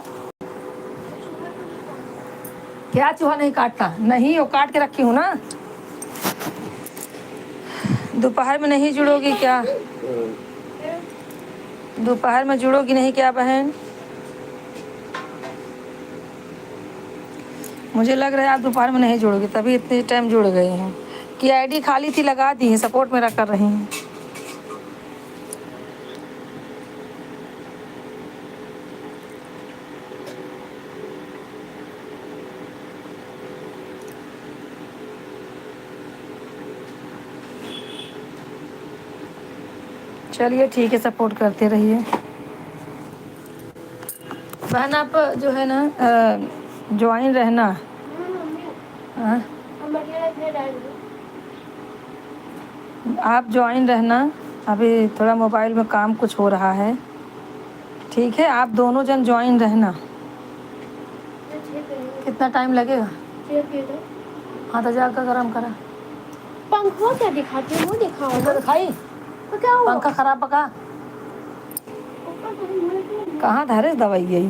क्या चूहा नहीं काटता नहीं वो काट के रखी हूँ ना दोपहर में नहीं जुड़ोगी क्या दोपहर में जुड़ोगी नहीं क्या बहन मुझे लग रहा है आप दोपहर में नहीं जुड़ोगी तभी इतने टाइम जुड़ गए हैं कि आईडी खाली थी लगा दी है सपोर्ट मेरा कर रही हैं चलिए ठीक है सपोर्ट करते रहिए बहन आप जो है ना ज्वाइन रहना हाँ? हम बढ़िया इतने डाल दो आप ज्वाइन रहना अभी थोड़ा मोबाइल में काम कुछ हो रहा है ठीक है आप दोनों जन ज्वाइन रहना कितना टाइम लगेगा हाँ तो जाकर गरम करा पंखा क्या दिखाते हो वो दिखाओ पंखा दिखाई तो क्या हुआ पंखा खराब पका ऊपर तो हम बोले थे कहाँ धारे दवाई यही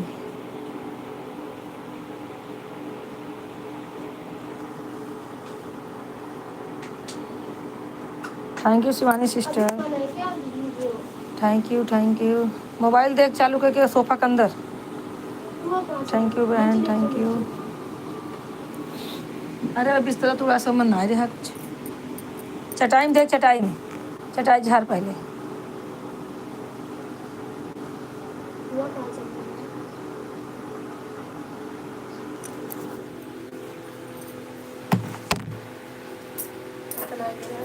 थैंक यू शिवानी सिस्टर खाना है क्या वीडियो थैंक यू मोबाइल देख चालू करके सोफा के अंदर वो कहाँ से? थैंक यू बहन थैंक यू अरे बिस्तर थोड़ा सा मन ना रहा कुछ चटाई में देख चटाई में चटाई झाड़ पहले हुआ कौन सा इतना गिरा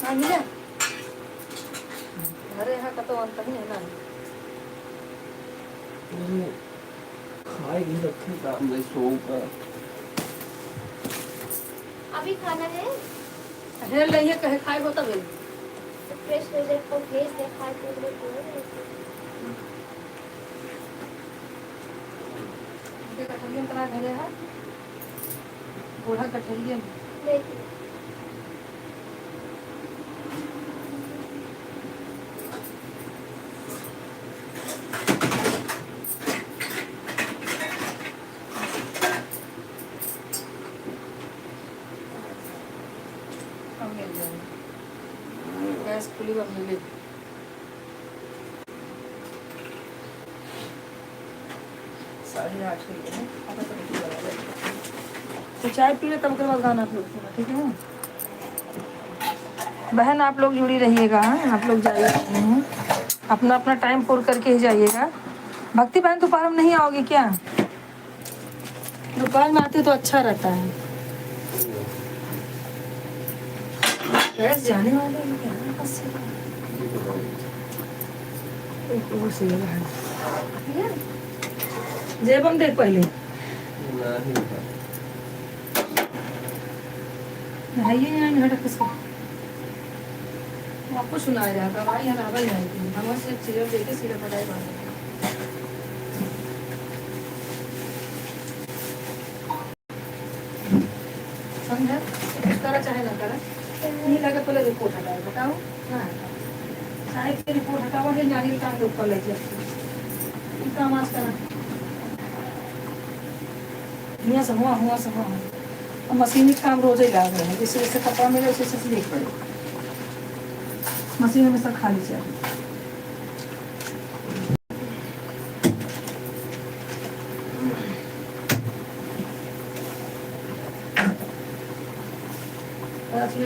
हाँ मिला अरे यहाँ का तो अंत ही है ना खाए नहीं रखे काम में सो का अभी खाना है हेल रही है कहे खाए हो तब फ्रेश वेजेट को भेज दे खाए तो ले कटहलियन करा घरे है बूढ़ा कटहलियन देखिए मिल जाएगी गैस खुली हुआ मिले साढ़े 8 के लिए आधा तो निकल जाएगा तो चाय पी ले तब के बाद गाना आप लोग सुना ठीक है बहन आप लोग जुड़ी रहिएगा आप लोग जाइए अपना अपना टाइम पूरा करके ही जाइएगा भक्ति बहन दोपहर में नहीं आओगी क्या दोपहर में आते तो अच्छा रहता है गैस जाने वाले हैं क्या बस से जेबम देख पहले नहाइए यहाँ हटक से आपको सुनाया जाएगा भाई यहाँ रावल जाएगी हमारे से सिरप देके सिरप पटाई बात समझा करा चाहे ना करा नहीं लगा पहले रिपोर्ट हटाओ बताओ हाँ चाहे के रिपोर्ट हटाओ है नारियल का ऊपर ले जाए काम आज करा यहाँ से हुआ और मशीनी काम रोज ही लग रहे हैं जैसे जैसे कपड़ा मिले उसे से देख पड़े मशीन हमेशा खाली चाहिए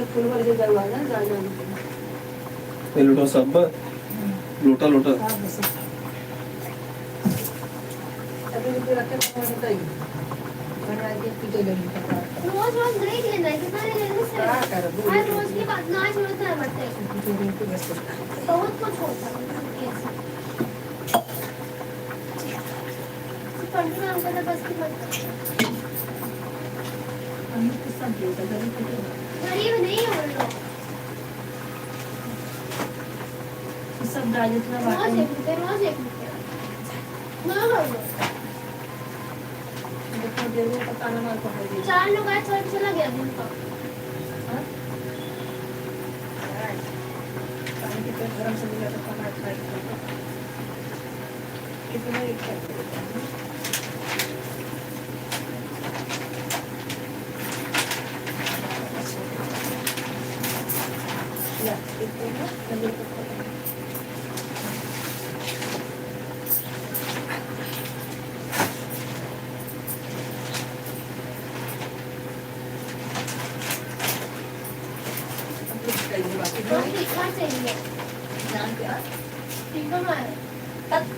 फूल वाले जगह आ जाए जा लोटा सब लोटा लोटा अभी रखे बताइए बना के पीटे लगी रोज रोज नहीं लेना है कितना लेना है हर रोज की बात ना जरूरत है बट बहुत कुछ होता है कंट्रोल हम करना बस की बात हम तो सब देता गरीब नहीं हो लोग सब डाल इतना रोज बात एक रुपया ना लो देखो देवो पता ना मार को है 4 लोग आए चला गया दिन का हां पानी के पेट गरम से मिला तो खाना खाए कितना एक या इतना नंबर को तो लिखना चाहिए जान क्या ठीक है मैं तब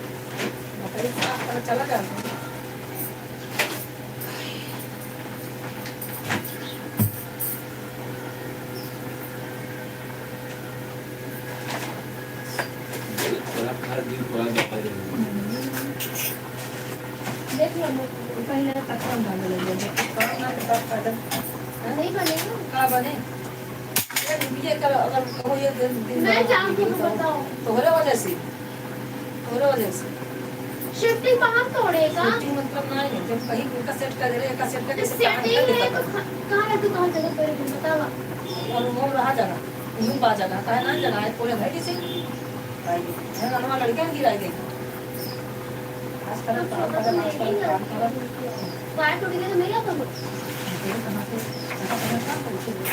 बताइए पता चला क्या देख लो पहले तक कौन डाल लेंगे कोरोना के बाद पैदल नहीं बनेगा का बने ये कर अगर कहो ये दिन मैं जान के बताऊं तो हो वजह से शिफ्टिंग बाहर तोड़ेगा शूटिंग मतलब नहीं है जब कहीं उनका सेट कर दे रहे का सेट करके सेटिंग है तो कहां है तू कहां जगह पर बतावा और वो रहा जगह यूं बा जगह का है ना जगह है पूरे घर किसी भाई है ना हमारा लड़का गिरा गई आज कल काम कर बाहर टूट गया तो मैं क्या करूं कहां से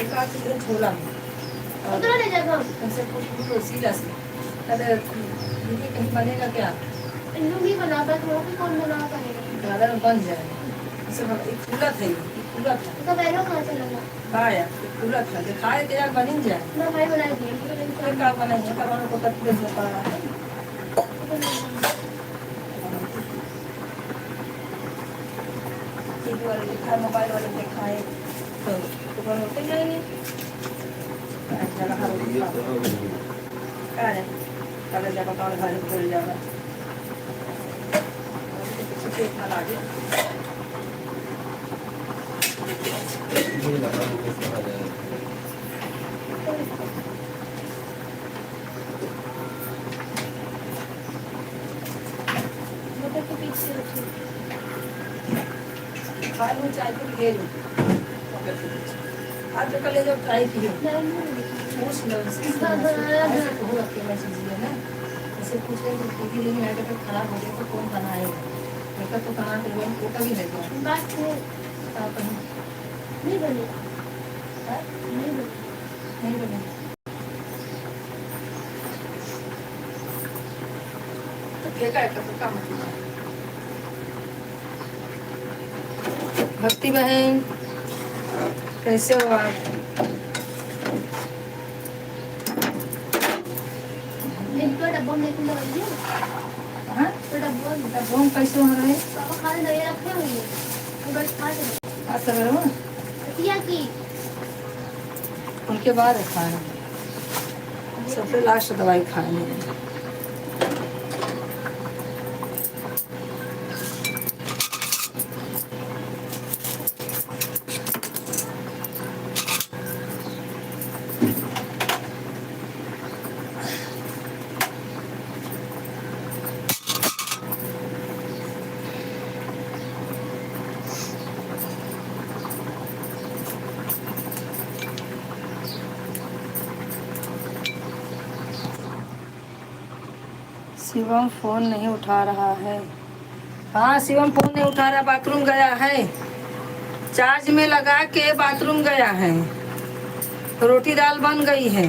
एक आध से छोला उधर ले जाएगा कैसे पूरा सीधा से अरे दीदी कहीं बनेगा क्या इन्हों भी बनाता तो वो भी कौन बना पाएगा दादा बन जाए इसे एक खुला था पूरा था तो पैरों कहाँ से लगा खाया पूरा था खाए तो यार बन ही जाए मैं भाई बना दिया कोई काम बनाइए करवाने को कटने से पा रहा है टीवी वाले दिखाए मोबाइल वाले दिखाए तो दुकान होते जाएंगे क्या है कल जब कौन घर भूल जाना इतना लागे मुझे लगा कि कैसे आ जाएगा। मोटर के पीछे रखी खाए में चाय तो घेर आज तो कल जब ट्राई की पूछ लो ऐसे पूछे तो दीदी लेकिन आगे तक खराब हो गया तो कौन बनाएगा मेरा तो कहाँ पे वो कभी नहीं गया बात नहीं बनी नहीं बनी नहीं बने तो फेंका है तो काम भक्ति बहन कैसे हो आप इनको डब्बा में लेके लगा दिया हाँ तो डब्बा वो कैसे हो रहे पापा खाने दवाई रखे हुए हैं वो बस खा ले आज सवेरे में किया की उनके बाद खाए सबसे लास्ट दवाई खाएंगे शिवम फोन नहीं उठा रहा है हाँ शिवम फोन नहीं उठा रहा बाथरूम गया है चार्ज में लगा के बाथरूम गया है रोटी दाल बन गई है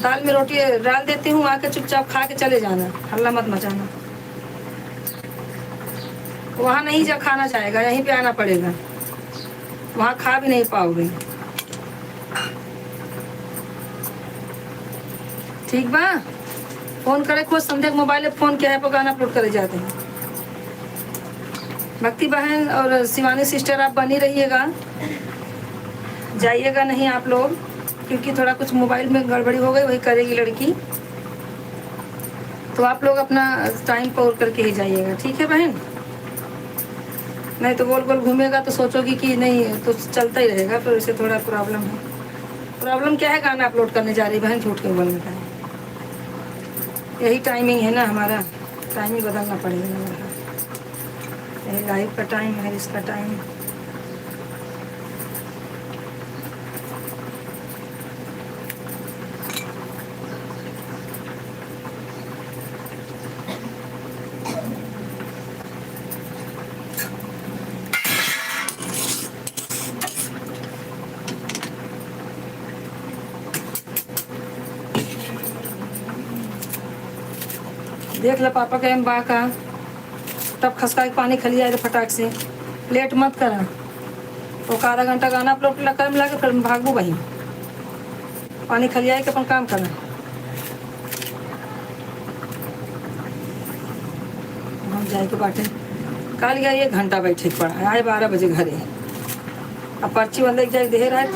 दाल में रोटी डाल देती हूँ आके चुपचाप खा के चले जाना हल्ला मत मचाना वहाँ नहीं जा खाना चाहेगा यहीं पे आना पड़ेगा वहाँ खा भी नहीं पाओगे ठीक बा फोन करे खुद संध्या मोबाइल में फोन किया है पर गाना अपलोड करे जाते हैं भक्ति बहन और शिवानी सिस्टर आप बनी रहिएगा जाइएगा नहीं आप लोग क्योंकि थोड़ा कुछ मोबाइल में गड़बड़ी हो गई वही करेगी लड़की तो आप लोग अपना टाइम पर करके ही जाइएगा ठीक है बहन नहीं तो गोल गोल घूमेगा तो सोचोगी कि नहीं तो चलता ही रहेगा फिर इसे थोड़ा प्रॉब्लम क्या है गाना अपलोड करने जा रही बहन झूठ के बोलने का यही टाइमिंग है ना हमारा टाइम ही बदलना पड़ेगा हमारा यही लाइफ का टाइम है इसका टाइम देख लो पापा के बा का तब खसका के पानी खली जाए तो फटाक से लेट मत करा तो आधा घंटा गाना अपलोड कर मिला के फिर भागू वहीं पानी खली आए के अपन काम करना हम जाए के बाटे कल गया 1 घंटा बैठे के पड़ा आए 12 बजे घरे अब पर्ची वाले जाए दे रहा है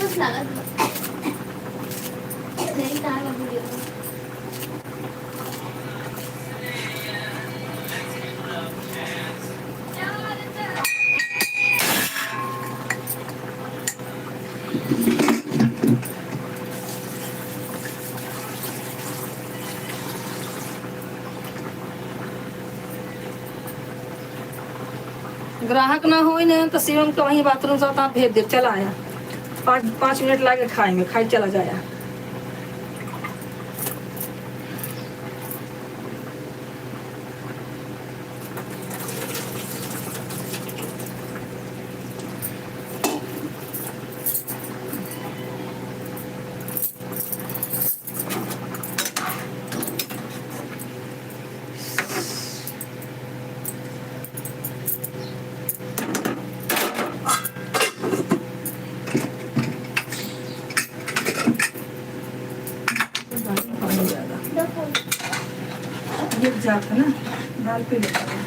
नहीं कहा वीडियो ग्राहक ना हो ही नहीं तो शिवम को वहीं बाथरूम से आप भेज दे चला आया 5 मिनट लाके खाएंगे खाई चला जाया जाता ना, दाल पी लेता हूँ।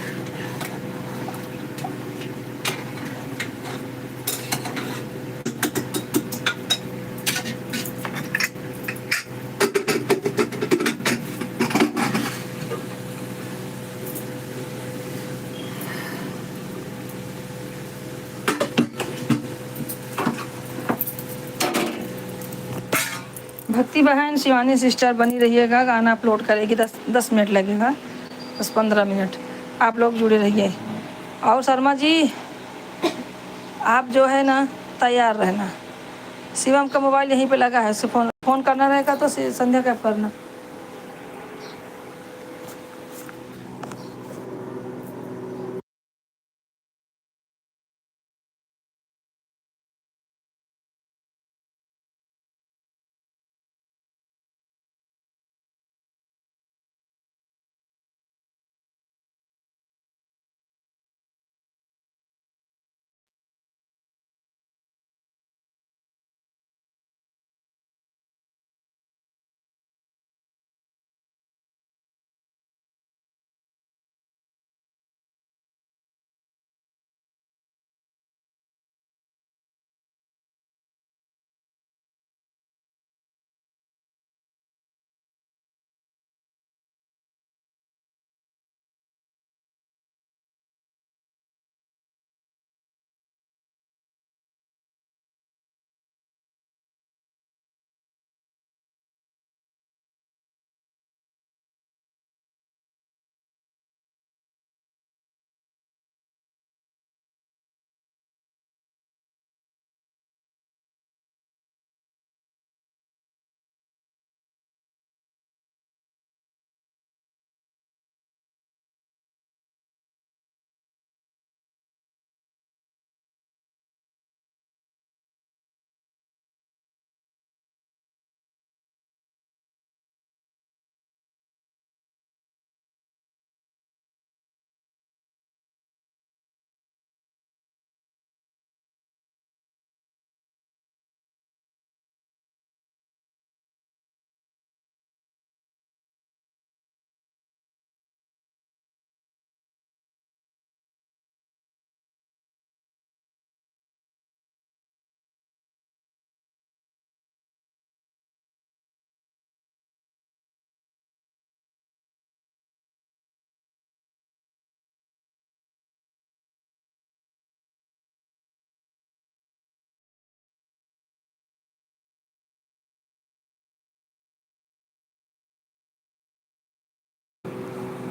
भक्ति बहन शिवानी सिस्टर बनी रहिएगा, गाना अपलोड करेगी, 10 मिनट लगेगा, 10-15 मिनट, आप लोग जुड़े रहिए। और शर्मा जी आप जो है ना तैयार रहना, शिवम का मोबाइल यहीं पे लगा है, उससे फ़ोन करना रहेगा तो संध्या का करना।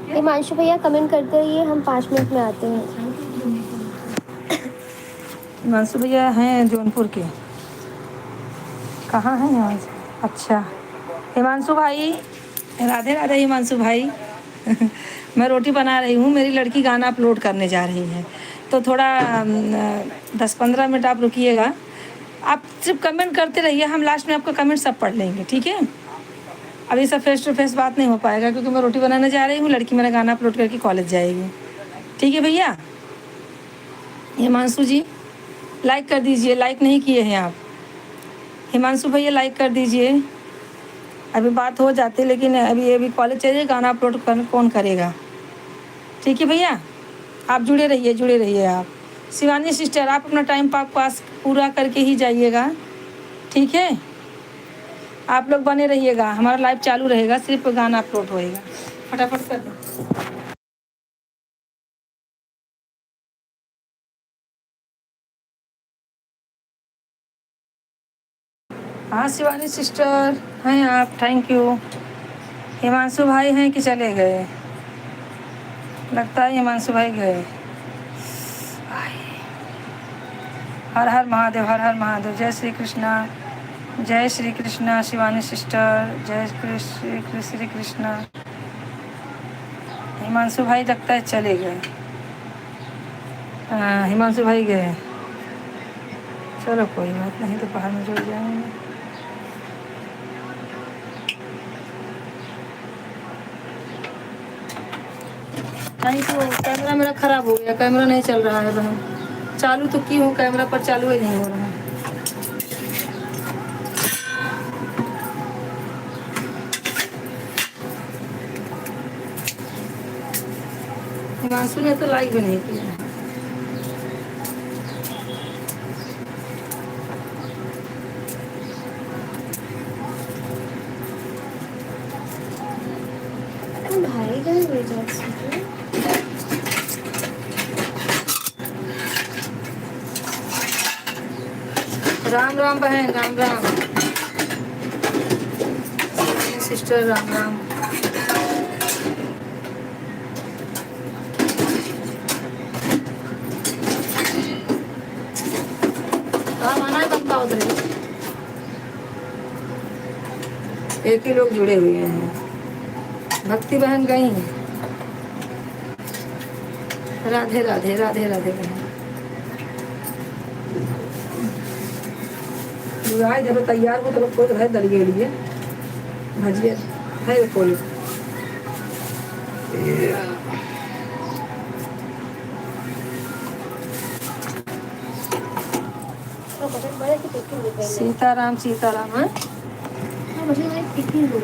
हिमांशु भैया कमेंट करते रहिए, हम 5 मिनट में आते हैं। हिमांशु भैया हैं जौनपुर के, कहाँ हैं आज? अच्छा हिमांशु भाई, राधे राधे हिमांशु भाई। मैं रोटी बना रही हूँ, मेरी लड़की गाना अपलोड करने जा रही है, तो थोड़ा 10-15 मिनट आप रुकिएगा। आप सिर्फ कमेंट करते रहिए, हम लास्ट में आपका कमेंट सब पढ़ लेंगे, ठीक है? अभी सब फेस टू फेस बात नहीं हो पाएगा क्योंकि मैं रोटी बनाने जा रही हूँ, लड़की मेरा गाना अपलोड करके कॉलेज जाएगी, ठीक है भैया? हिमांशु जी लाइक कर दीजिए, लाइक नहीं किए हैं आप। हिमांशु भैया लाइक कर दीजिए, अभी बात हो जाती है लेकिन अभी कॉलेज चाहिए, गाना अपलोड कौन करेगा, ठीक है भैया? आप जुड़े रहिए आप। शिवानी सिस्टर आप अपना टाइम पास पूरा करके ही जाइएगा, ठीक है? आप लोग बने रहिएगा, हमारा लाइव चालू रहेगा, सिर्फ गाना अपलोड होएगा, फटाफट कर दो। हाँ शिवानी सिस्टर हैं आप, थैंक यू। हिमांशु भाई हैं कि चले गए? लगता है हिमांशु भाई गए। हर हर महादेव, हर हर महादेव। जय श्री कृष्णा, जय श्री कृष्णा शिवानी सिस्टर, जय श्री कृष्णा। हिमांशु भाई लगता है चले गए। हाँ हिमांशु भाई गए, चलो कोई बात नहीं, तो बाहर में जुड़ जाएंगे। नहीं तो कैमरा मेरा ख़राब हो गया, कैमरा नहीं चल रहा है बहन, चालू तो की हूँ कैमरा पर चालू ही नहीं हो रहा है। हिमांशु ने तो लाइक भी नहीं किया है। भाई का भेजा इसमें। राम राम बहन, राम राम सिस्टर, राम राम। कहाँ आना है पक्का उधर? एक ही लोग जुड़े हुए हैं। भक्ति बहन गई हैं। राधे राधे राधे राधे बहन। आए जब तैयार हो तो कोई है दल के लिए भजिए है कोई। तो बटन बड़े की टिफिन दे पहले। सीताराम सीताराम है। हाँ मुझे एक टिफिन दो,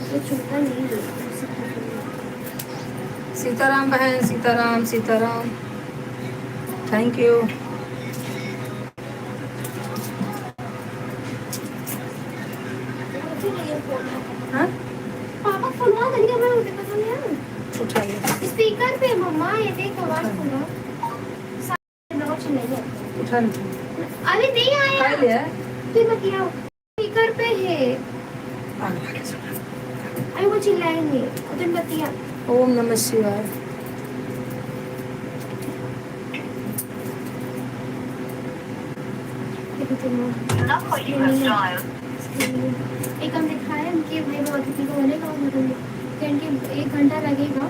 ये छोटा नहीं दो। सीताराम बहन, सीताराम सीताराम। Thank you. हाँ पापा फोन ना करके मैं मुझे पता नहीं है। उठाइए, स्पीकर पे मम्मा ये देख आवाज सुनो। सारे नोट नहीं है। उठा लीजिए। अरे नहीं आया। खाई लिया? फिर मत किया। स्पीकर पे है। अरे वो चिल्लाएंगे। उधर मत किया। ओम नमः शिवाय। एक हम दिखाया कि भाई वो अतिथि को बनेगा उनके 1 घंटा लगेगा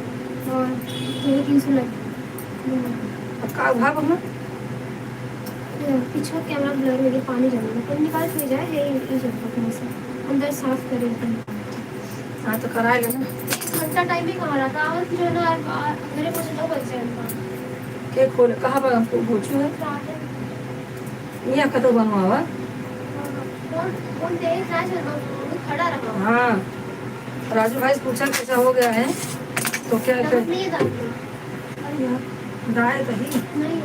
और 300 लगेगा। का भाव हम पीछे कैमरा ब्लर हो गया, पानी जमेगा तो निकाल के जाए है ये जगह कहीं से अंदर साफ करे। हाँ तो करा लेना। 1 घंटा टाइम ही कहाँ रहा था और जो है ना मेरे पास 9 बज जाए। के खोल कहाँ पर हमको पूछू है यहाँ कतो बनवावा। खड़ा रहा। हाँ राजू भाई से पूछा कैसा हो गया है तो क्या क्या नहीं दाए दही नहीं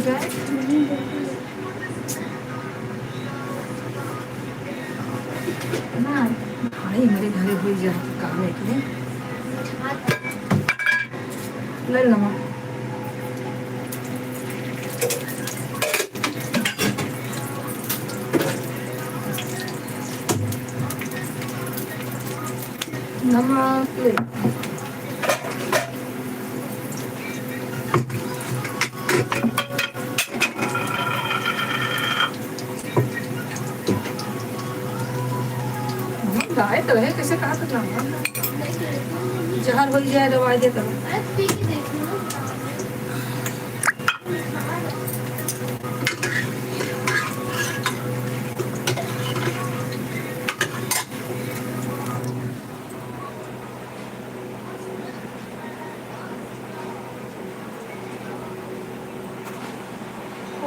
जाए ना भाई मेरे घरे हुई जाए काम है कि ले लो। नमक ले गाय तो है कैसे कहा सकता जहर हो जाए दवाई दे तो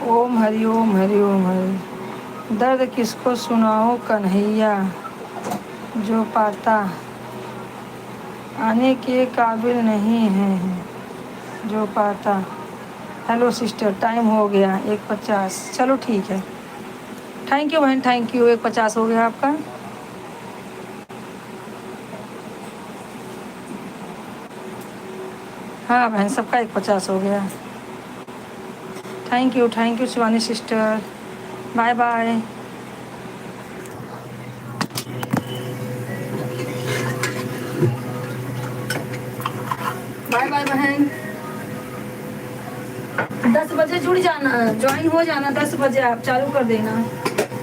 ओम हरि ओम हरि ओम हरि। दर्द किसको सुनाओ कन्हैया, जो पाता आने के काबिल नहीं है, जो पाता। हेलो सिस्टर, टाइम हो गया 1:50। चलो ठीक है, थैंक यू बहन, थैंक यू। 1:50 हो गया आपका। हाँ बहन, सबका 1:50 हो गया। Thank you Shivani sister. Bye bye. Bye bye बहन। 10 बजे जुड़ जाना, ज्वाइन हो जाना। 10 बजे आप चालू कर देना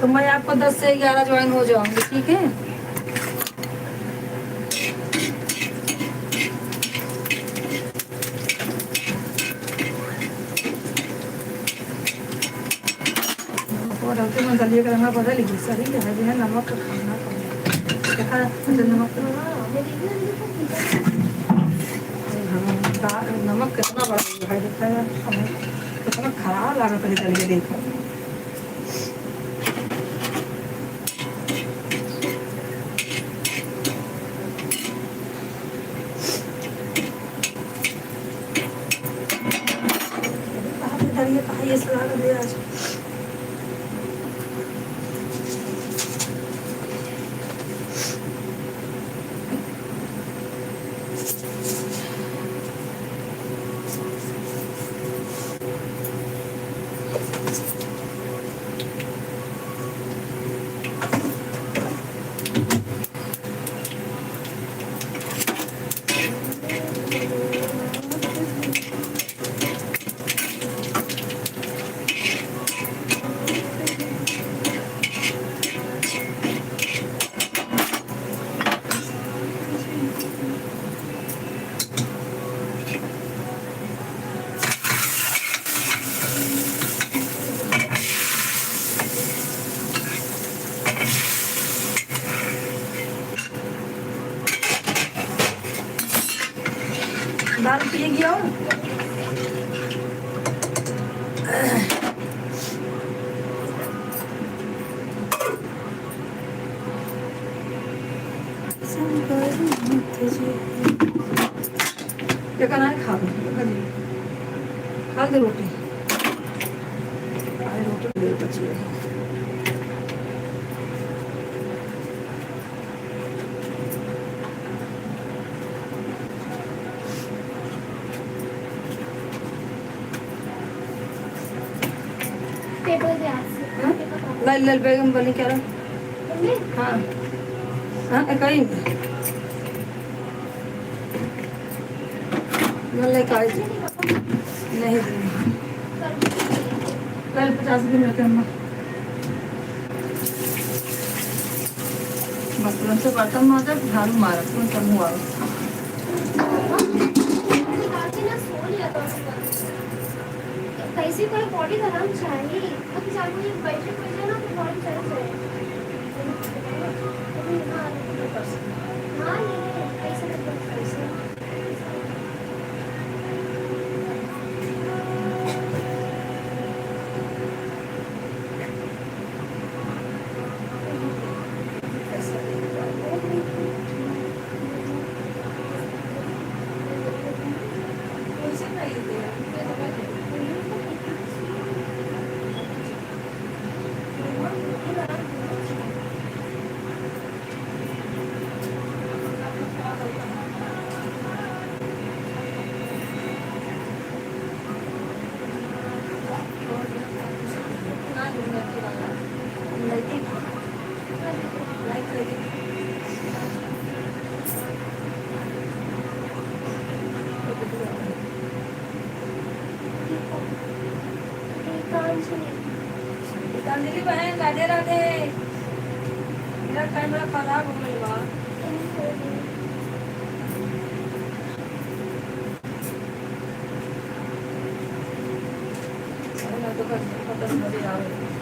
तो मैं आपको 10 से 11 ज्वाइन हो जाऊंगी, ठीक है। डॉक्टर में दलिया का रंगा बदल गया, सही है बिना नमक का खाना देखा नमक। हाँ नमक कितना बड़ा है देखा है, कितना खराब लगा पहले दलिया देखो। धनिया का ये सलाद दे आज दाल पिएगी और क्या करना है खा दे रोटी रोटी देर बची है पेपर दे आज से हाँ? पेपर लाल लाल बेगम बनी क्या रहा मम्मी हाँ हाँ कहीं गले का नहीं कल 50 दिन में करना बस तुरंत से बर्तन मारा झाड़ू मारा तुरंत मुँह आ कैसे कोई बॉडी आराम चाहिए अब जानो ये बैठे बैठे ना तो बॉडी चल जाए हाँ ये कैसे कैसे गीतांजलि बहन राधे राधे मेरा कैमरा खराब हो गई बा मैं तो पता नहीं आ रही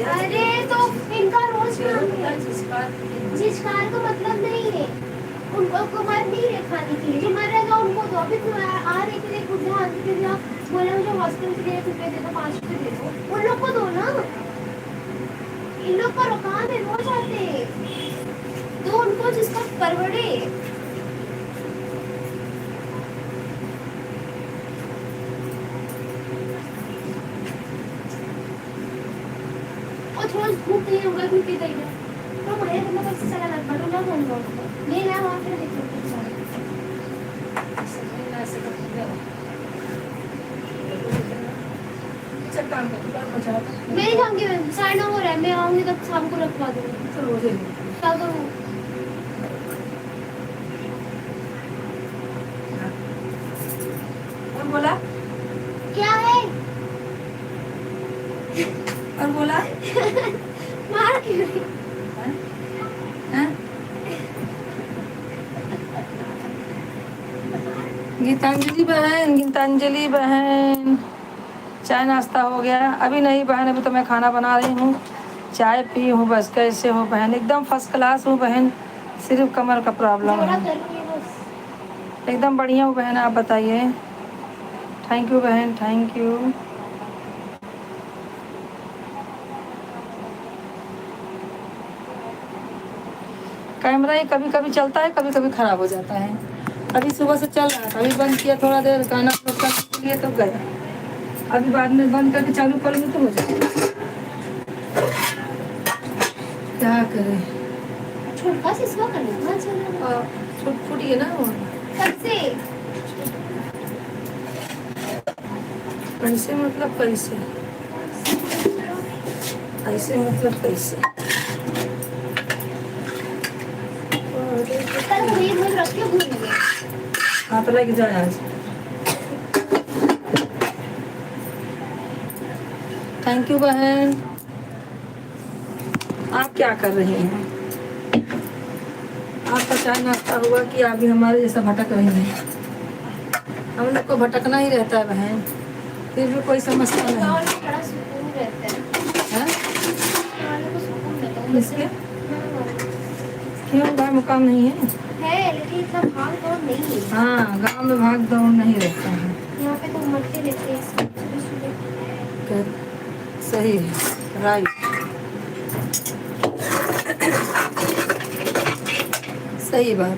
अरे तो इनका रोज झिझकार का मतलब नहीं है उनको को मर नहीं है खाने के लिए जो मर रहेगा उनको दो अभी आ रहे थे कुछ हाथ के दिया बोला मुझे हॉस्टल के लिए रुपए दे दो 5 रुपए दे दो उन लोग को दो ना इन लोग का रुकान है रोज आते तो उनको जिसका परवड़े रोज भूख नहीं होगा क्यों पी देगा तो मैं मतलब बस चला लग बड़ा ना होगा नहीं ना वहां पे देखो मैं नहीं जाऊंगी 9:30 हो रहा है मैं आऊंगी तब शाम को रखवा दूंगी क्या करूं कौन बोला क्या है? और बोला मार क्यों रही? हैं? गीतांजलि बहन चाय नाश्ता हो गया? अभी नहीं बहन, अभी तो मैं खाना बना रही हूँ, चाय पी हूँ बस। कैसे हो बहन? एकदम फर्स्ट क्लास हूँ बहन, सिर्फ कमर का प्रॉब्लम झगड़ा है। कर रही है बस। एकदम बढ़िया हूँ बहन, आप बताइए। थैंक यू बहन, थैंक यू। कैमरा ही कभी कभी चलता है, कभी कभी खराब हो जाता है। अभी सुबह से चल रहा था, अभी बंद किया थोड़ा देर गाना अपलोड करने के लिए तो गया। अभी बाद में बंद करके चालू करूँगी तो हो जाएगा। क्या करें? छोटका सिसका कर लो ना, चलो। छुट फुट ये ना हो। कब से? कैसे मतलब कैसे? ऐसे मतलब कैसे? कल वो एक रख के भूल गए। हाथ लग जाए आज। थैंक यू बहन। आप क्या कर रही हैं? आपका चाय नाश्ता हुआ कि आप भी हमारे जैसा भटक रही हैं? हम लोग को भटकना ही रहता है बहन, फिर भी कोई समझता नहीं गाँव में बड़ा सुकून रहता है। है। गाँव में तो सुकून रहता है। इसलिए क्यों गाँव मुकाम नहीं है? है लेकिन इतना भाग दौड़ नहीं है। हाँ, गांव में भाग दौड़ नहीं रहता है। यहाँ पे तो मरते रहते हैं सुबह सुबह। सही है, राइट, सही बात।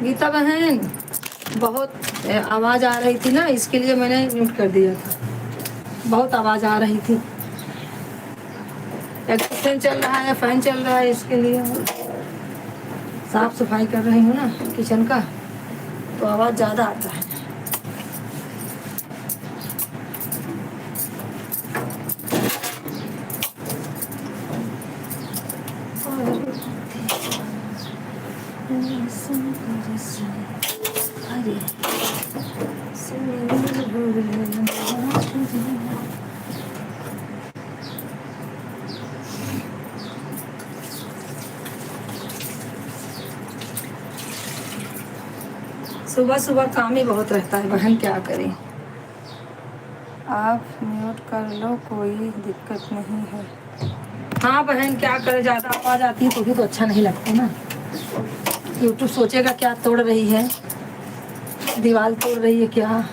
गीता बहन, बहुत आवाज़ आ रही थी ना, इसके लिए मैंने म्यूट कर दिया था। बहुत आवाज़ आ रही थी, एक फैन चल रहा है, फैन चल रहा है, इसके लिए साफ सफाई कर रही हूँ ना किचन का, तो आवाज़ ज़्यादा आता है। सुबह सुबह काम ही बहुत रहता है बहन, क्या करें। आप म्यूट कर लो, कोई दिक्कत नहीं है। हाँ बहन, क्या करें, ज़्यादा आवाज़ आती है तो भी तो अच्छा नहीं लगता ना। यूट्यूब सोचेगा क्या तोड़ रही है, दीवार तोड़ रही है क्या।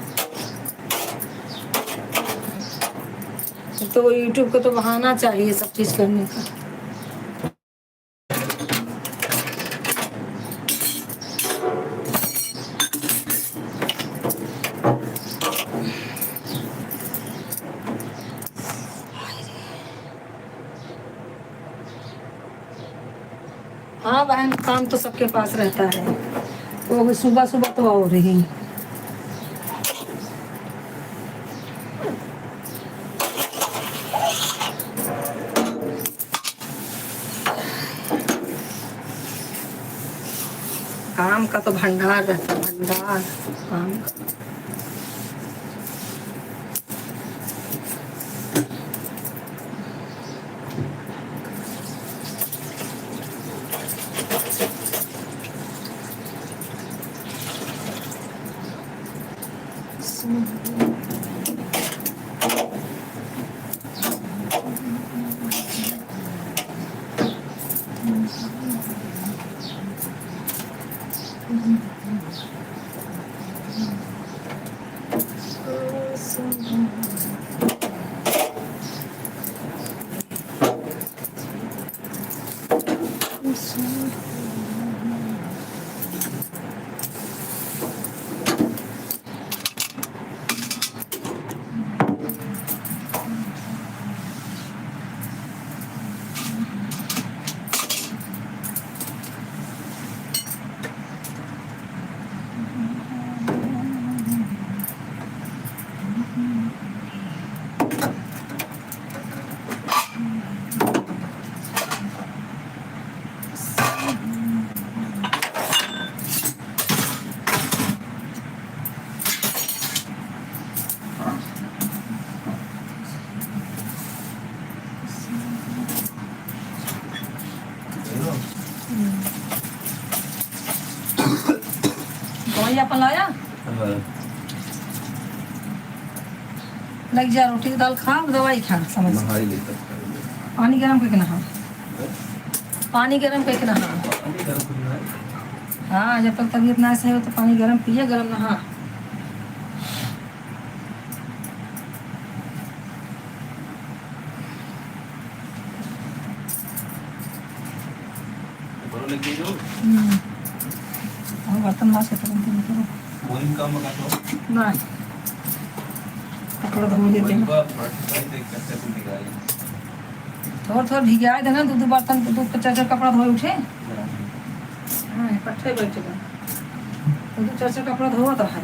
तो यूट्यूब को तो बहाना चाहिए सब चीज़ करने का। हाँ बहन, काम तो सबके पास रहता है। वो सुबह सुबह तो और रही। काम का तो भंडार रहता है, भंडार काम का। दवाई अपन लाया, लग जा रोटी की दाल खा, दवाई खा, समझ। पानी गरम करके नहा, पानी गरम करके नहा। हाँ, जब तक तबीयत ना सही हो तो पानी गरम पिए, गरम नहा। और बर्तन मार से तुरंत करो ना, कपड़ा धो लेते हैं। थोड़ा थोड़ा भिगा देना, दो बर्तन, दो चार चार कपड़ा धोए उठे। हाँ, इकट्ठे बैठे दो चार चार कपड़ा धोआ तो है।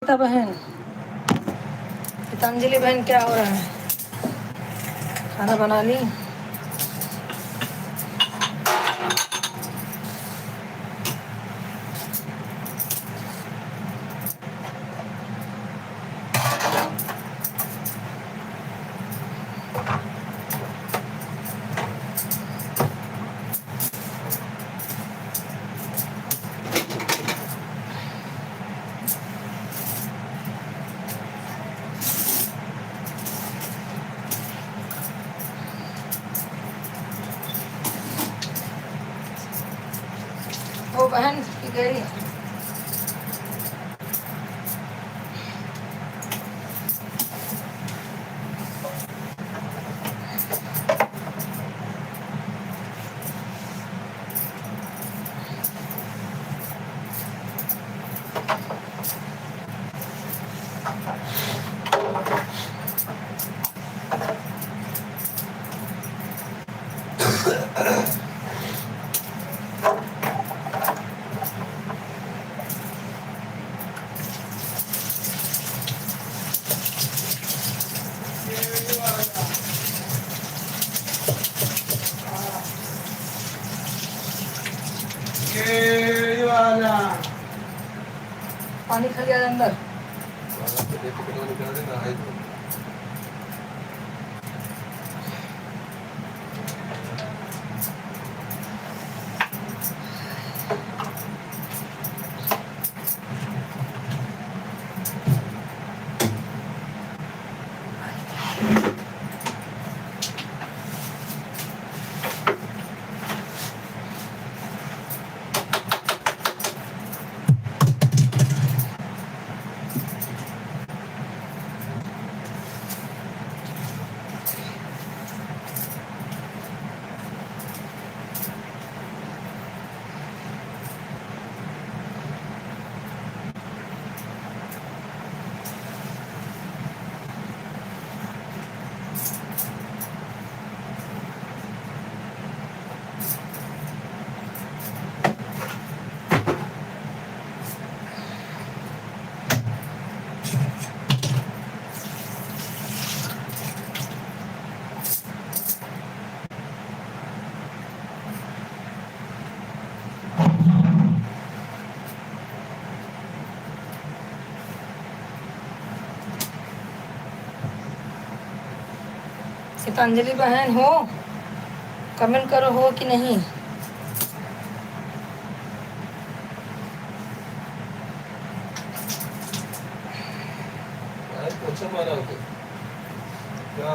गीता बहन, गीतांजलि बहन, क्या हो रहा है? खाना बना ली? वो बहन की गई। पानी खा लिया अंदर। गीतांजलि बहन हो, कमेंट करो हो कि नहीं। पोछा मारा होता क्या?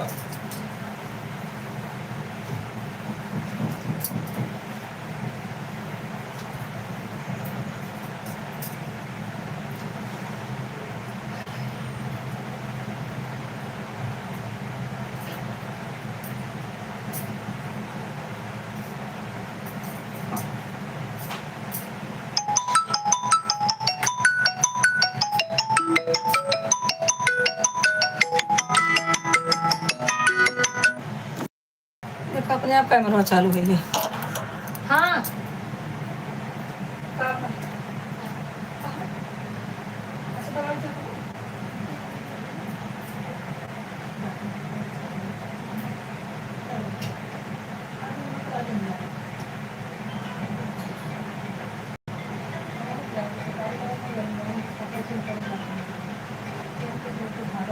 देखो अपने आप कैमरा चालू है ये। हाँ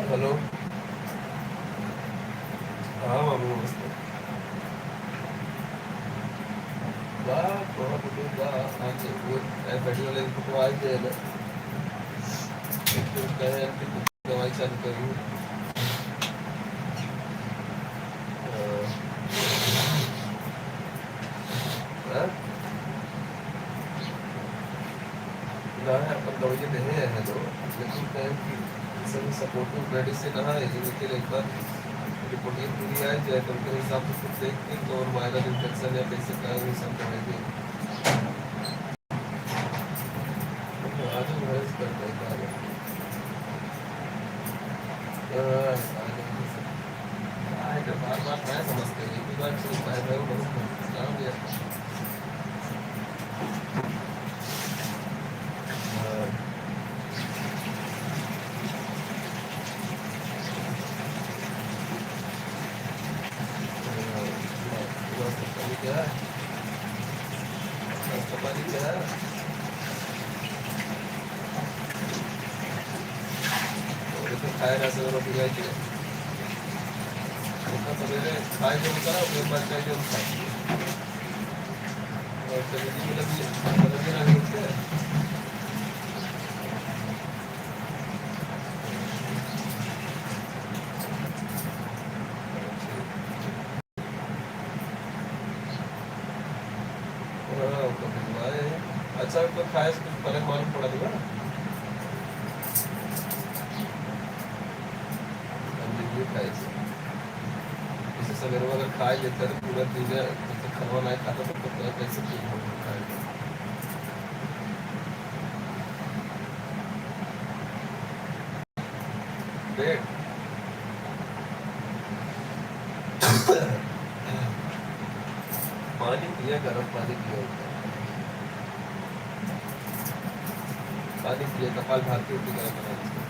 हेलो, हाँ मामू नमस्ते। वाह थोड़ा कुछ वाह आज वो बैठने वाले को आज दे ना एक तो कहे कि दवाई चालू करूँ। ना है अपन दवाई दे रहे हैं तो लेकिन कहें कि सभी सपोर्टिव मेडिसिन है जिनके लिए एक बार रिपोर्टिंग पूरी आई जाए तो उनके हिसाब से कुछ देख के तो और वायरल इन्फेक्शन या कैसे क्या ये सब दवाई आज वायरस करता है बार बार मैं समझते हैं एक बार सोचता है मैं वो काम दिया क्या है? नाश्ता पानी क्या है? और तो खाए ना सवेरे रोटी खाई थी। उनका सवेरे खाए जो होता है उसके बाद खाए जो खाए। और तभी मतलब ये नहीं उठते हैं। हाँ, तो भिजवाए। अच्छा तो खाए से कुछ फर्क मालूम पड़ा था ना? हम ये खाए से जैसे सवेरे अगर खाए लेते तो पूरा दिन तो खाना नहीं खाता तो पता कैसे ठीक हो खाए। पेट पानी पिया, गर्म पानी पिया होता है। पानी पिया, कपाल भारती होती गर्म बनानी चाहिए।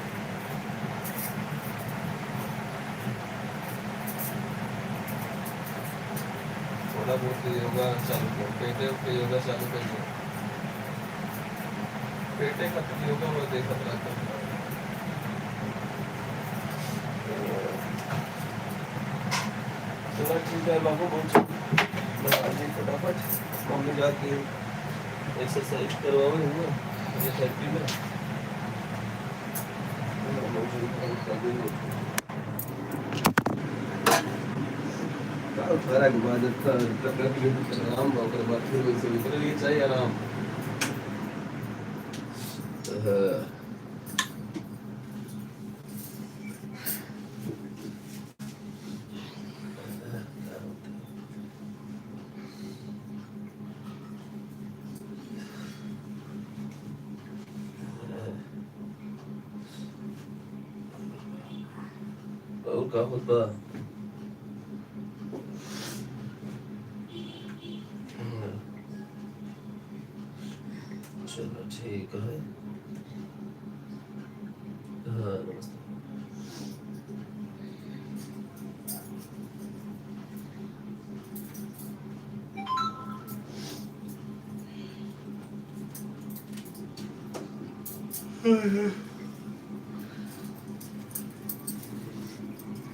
थोड़ा बहुत योगा चालू करो, पेटे पे योगा चालू करिए। पेटे का तो योगा मैं देखा रहता हूँ। चलो ठीक है बाबू, बहुत फटाफट मम्मी जाके एक्सरसाइज करवावे हुआ मुझे थेरेपी में। फर्क इबादत का आराम होकर बात फिर वैसे उतरे लिए चाहिए आराम। और क्या होता? चलो ठीक है। हाँ नमस्ते।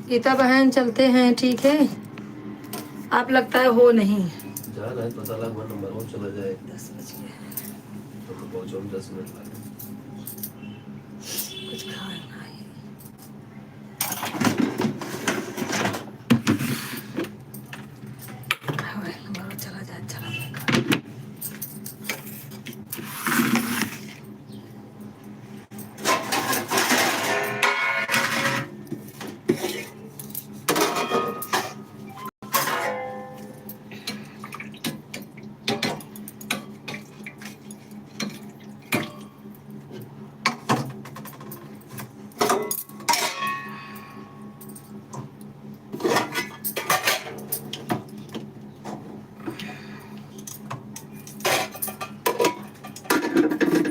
गीता बहन चलते हैं, ठीक है? आप लगता है हो नहीं। जाना है पता लगा नंबर वो चला जाए। 10 बज गए, तो पहुंचो 10 मिनट लगे। कुछ खाना है। नंबर चला जाए, चला जाएगा।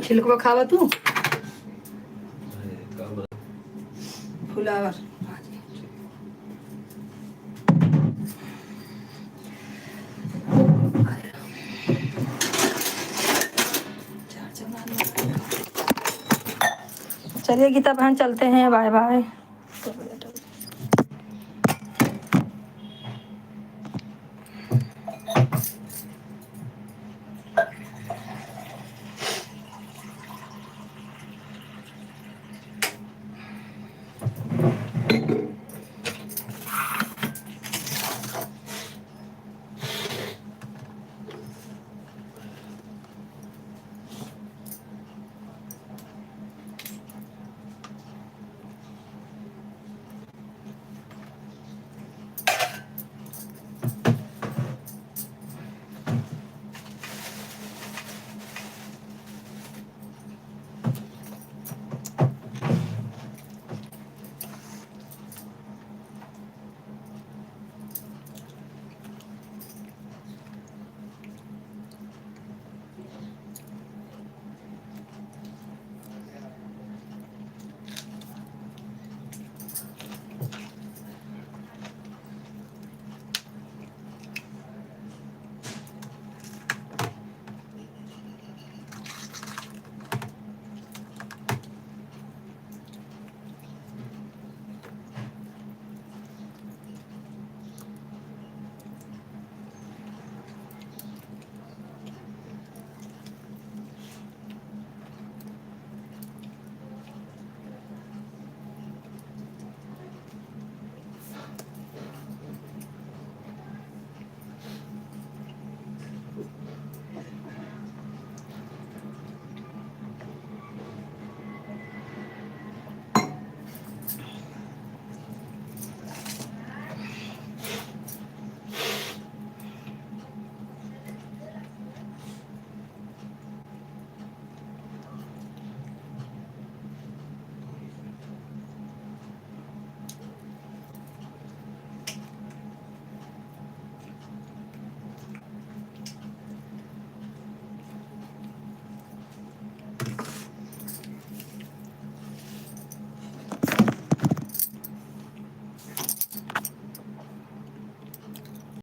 छिलको खावा तू फुलावर चलिए गीता बहन चलते हैं, बाय बाय।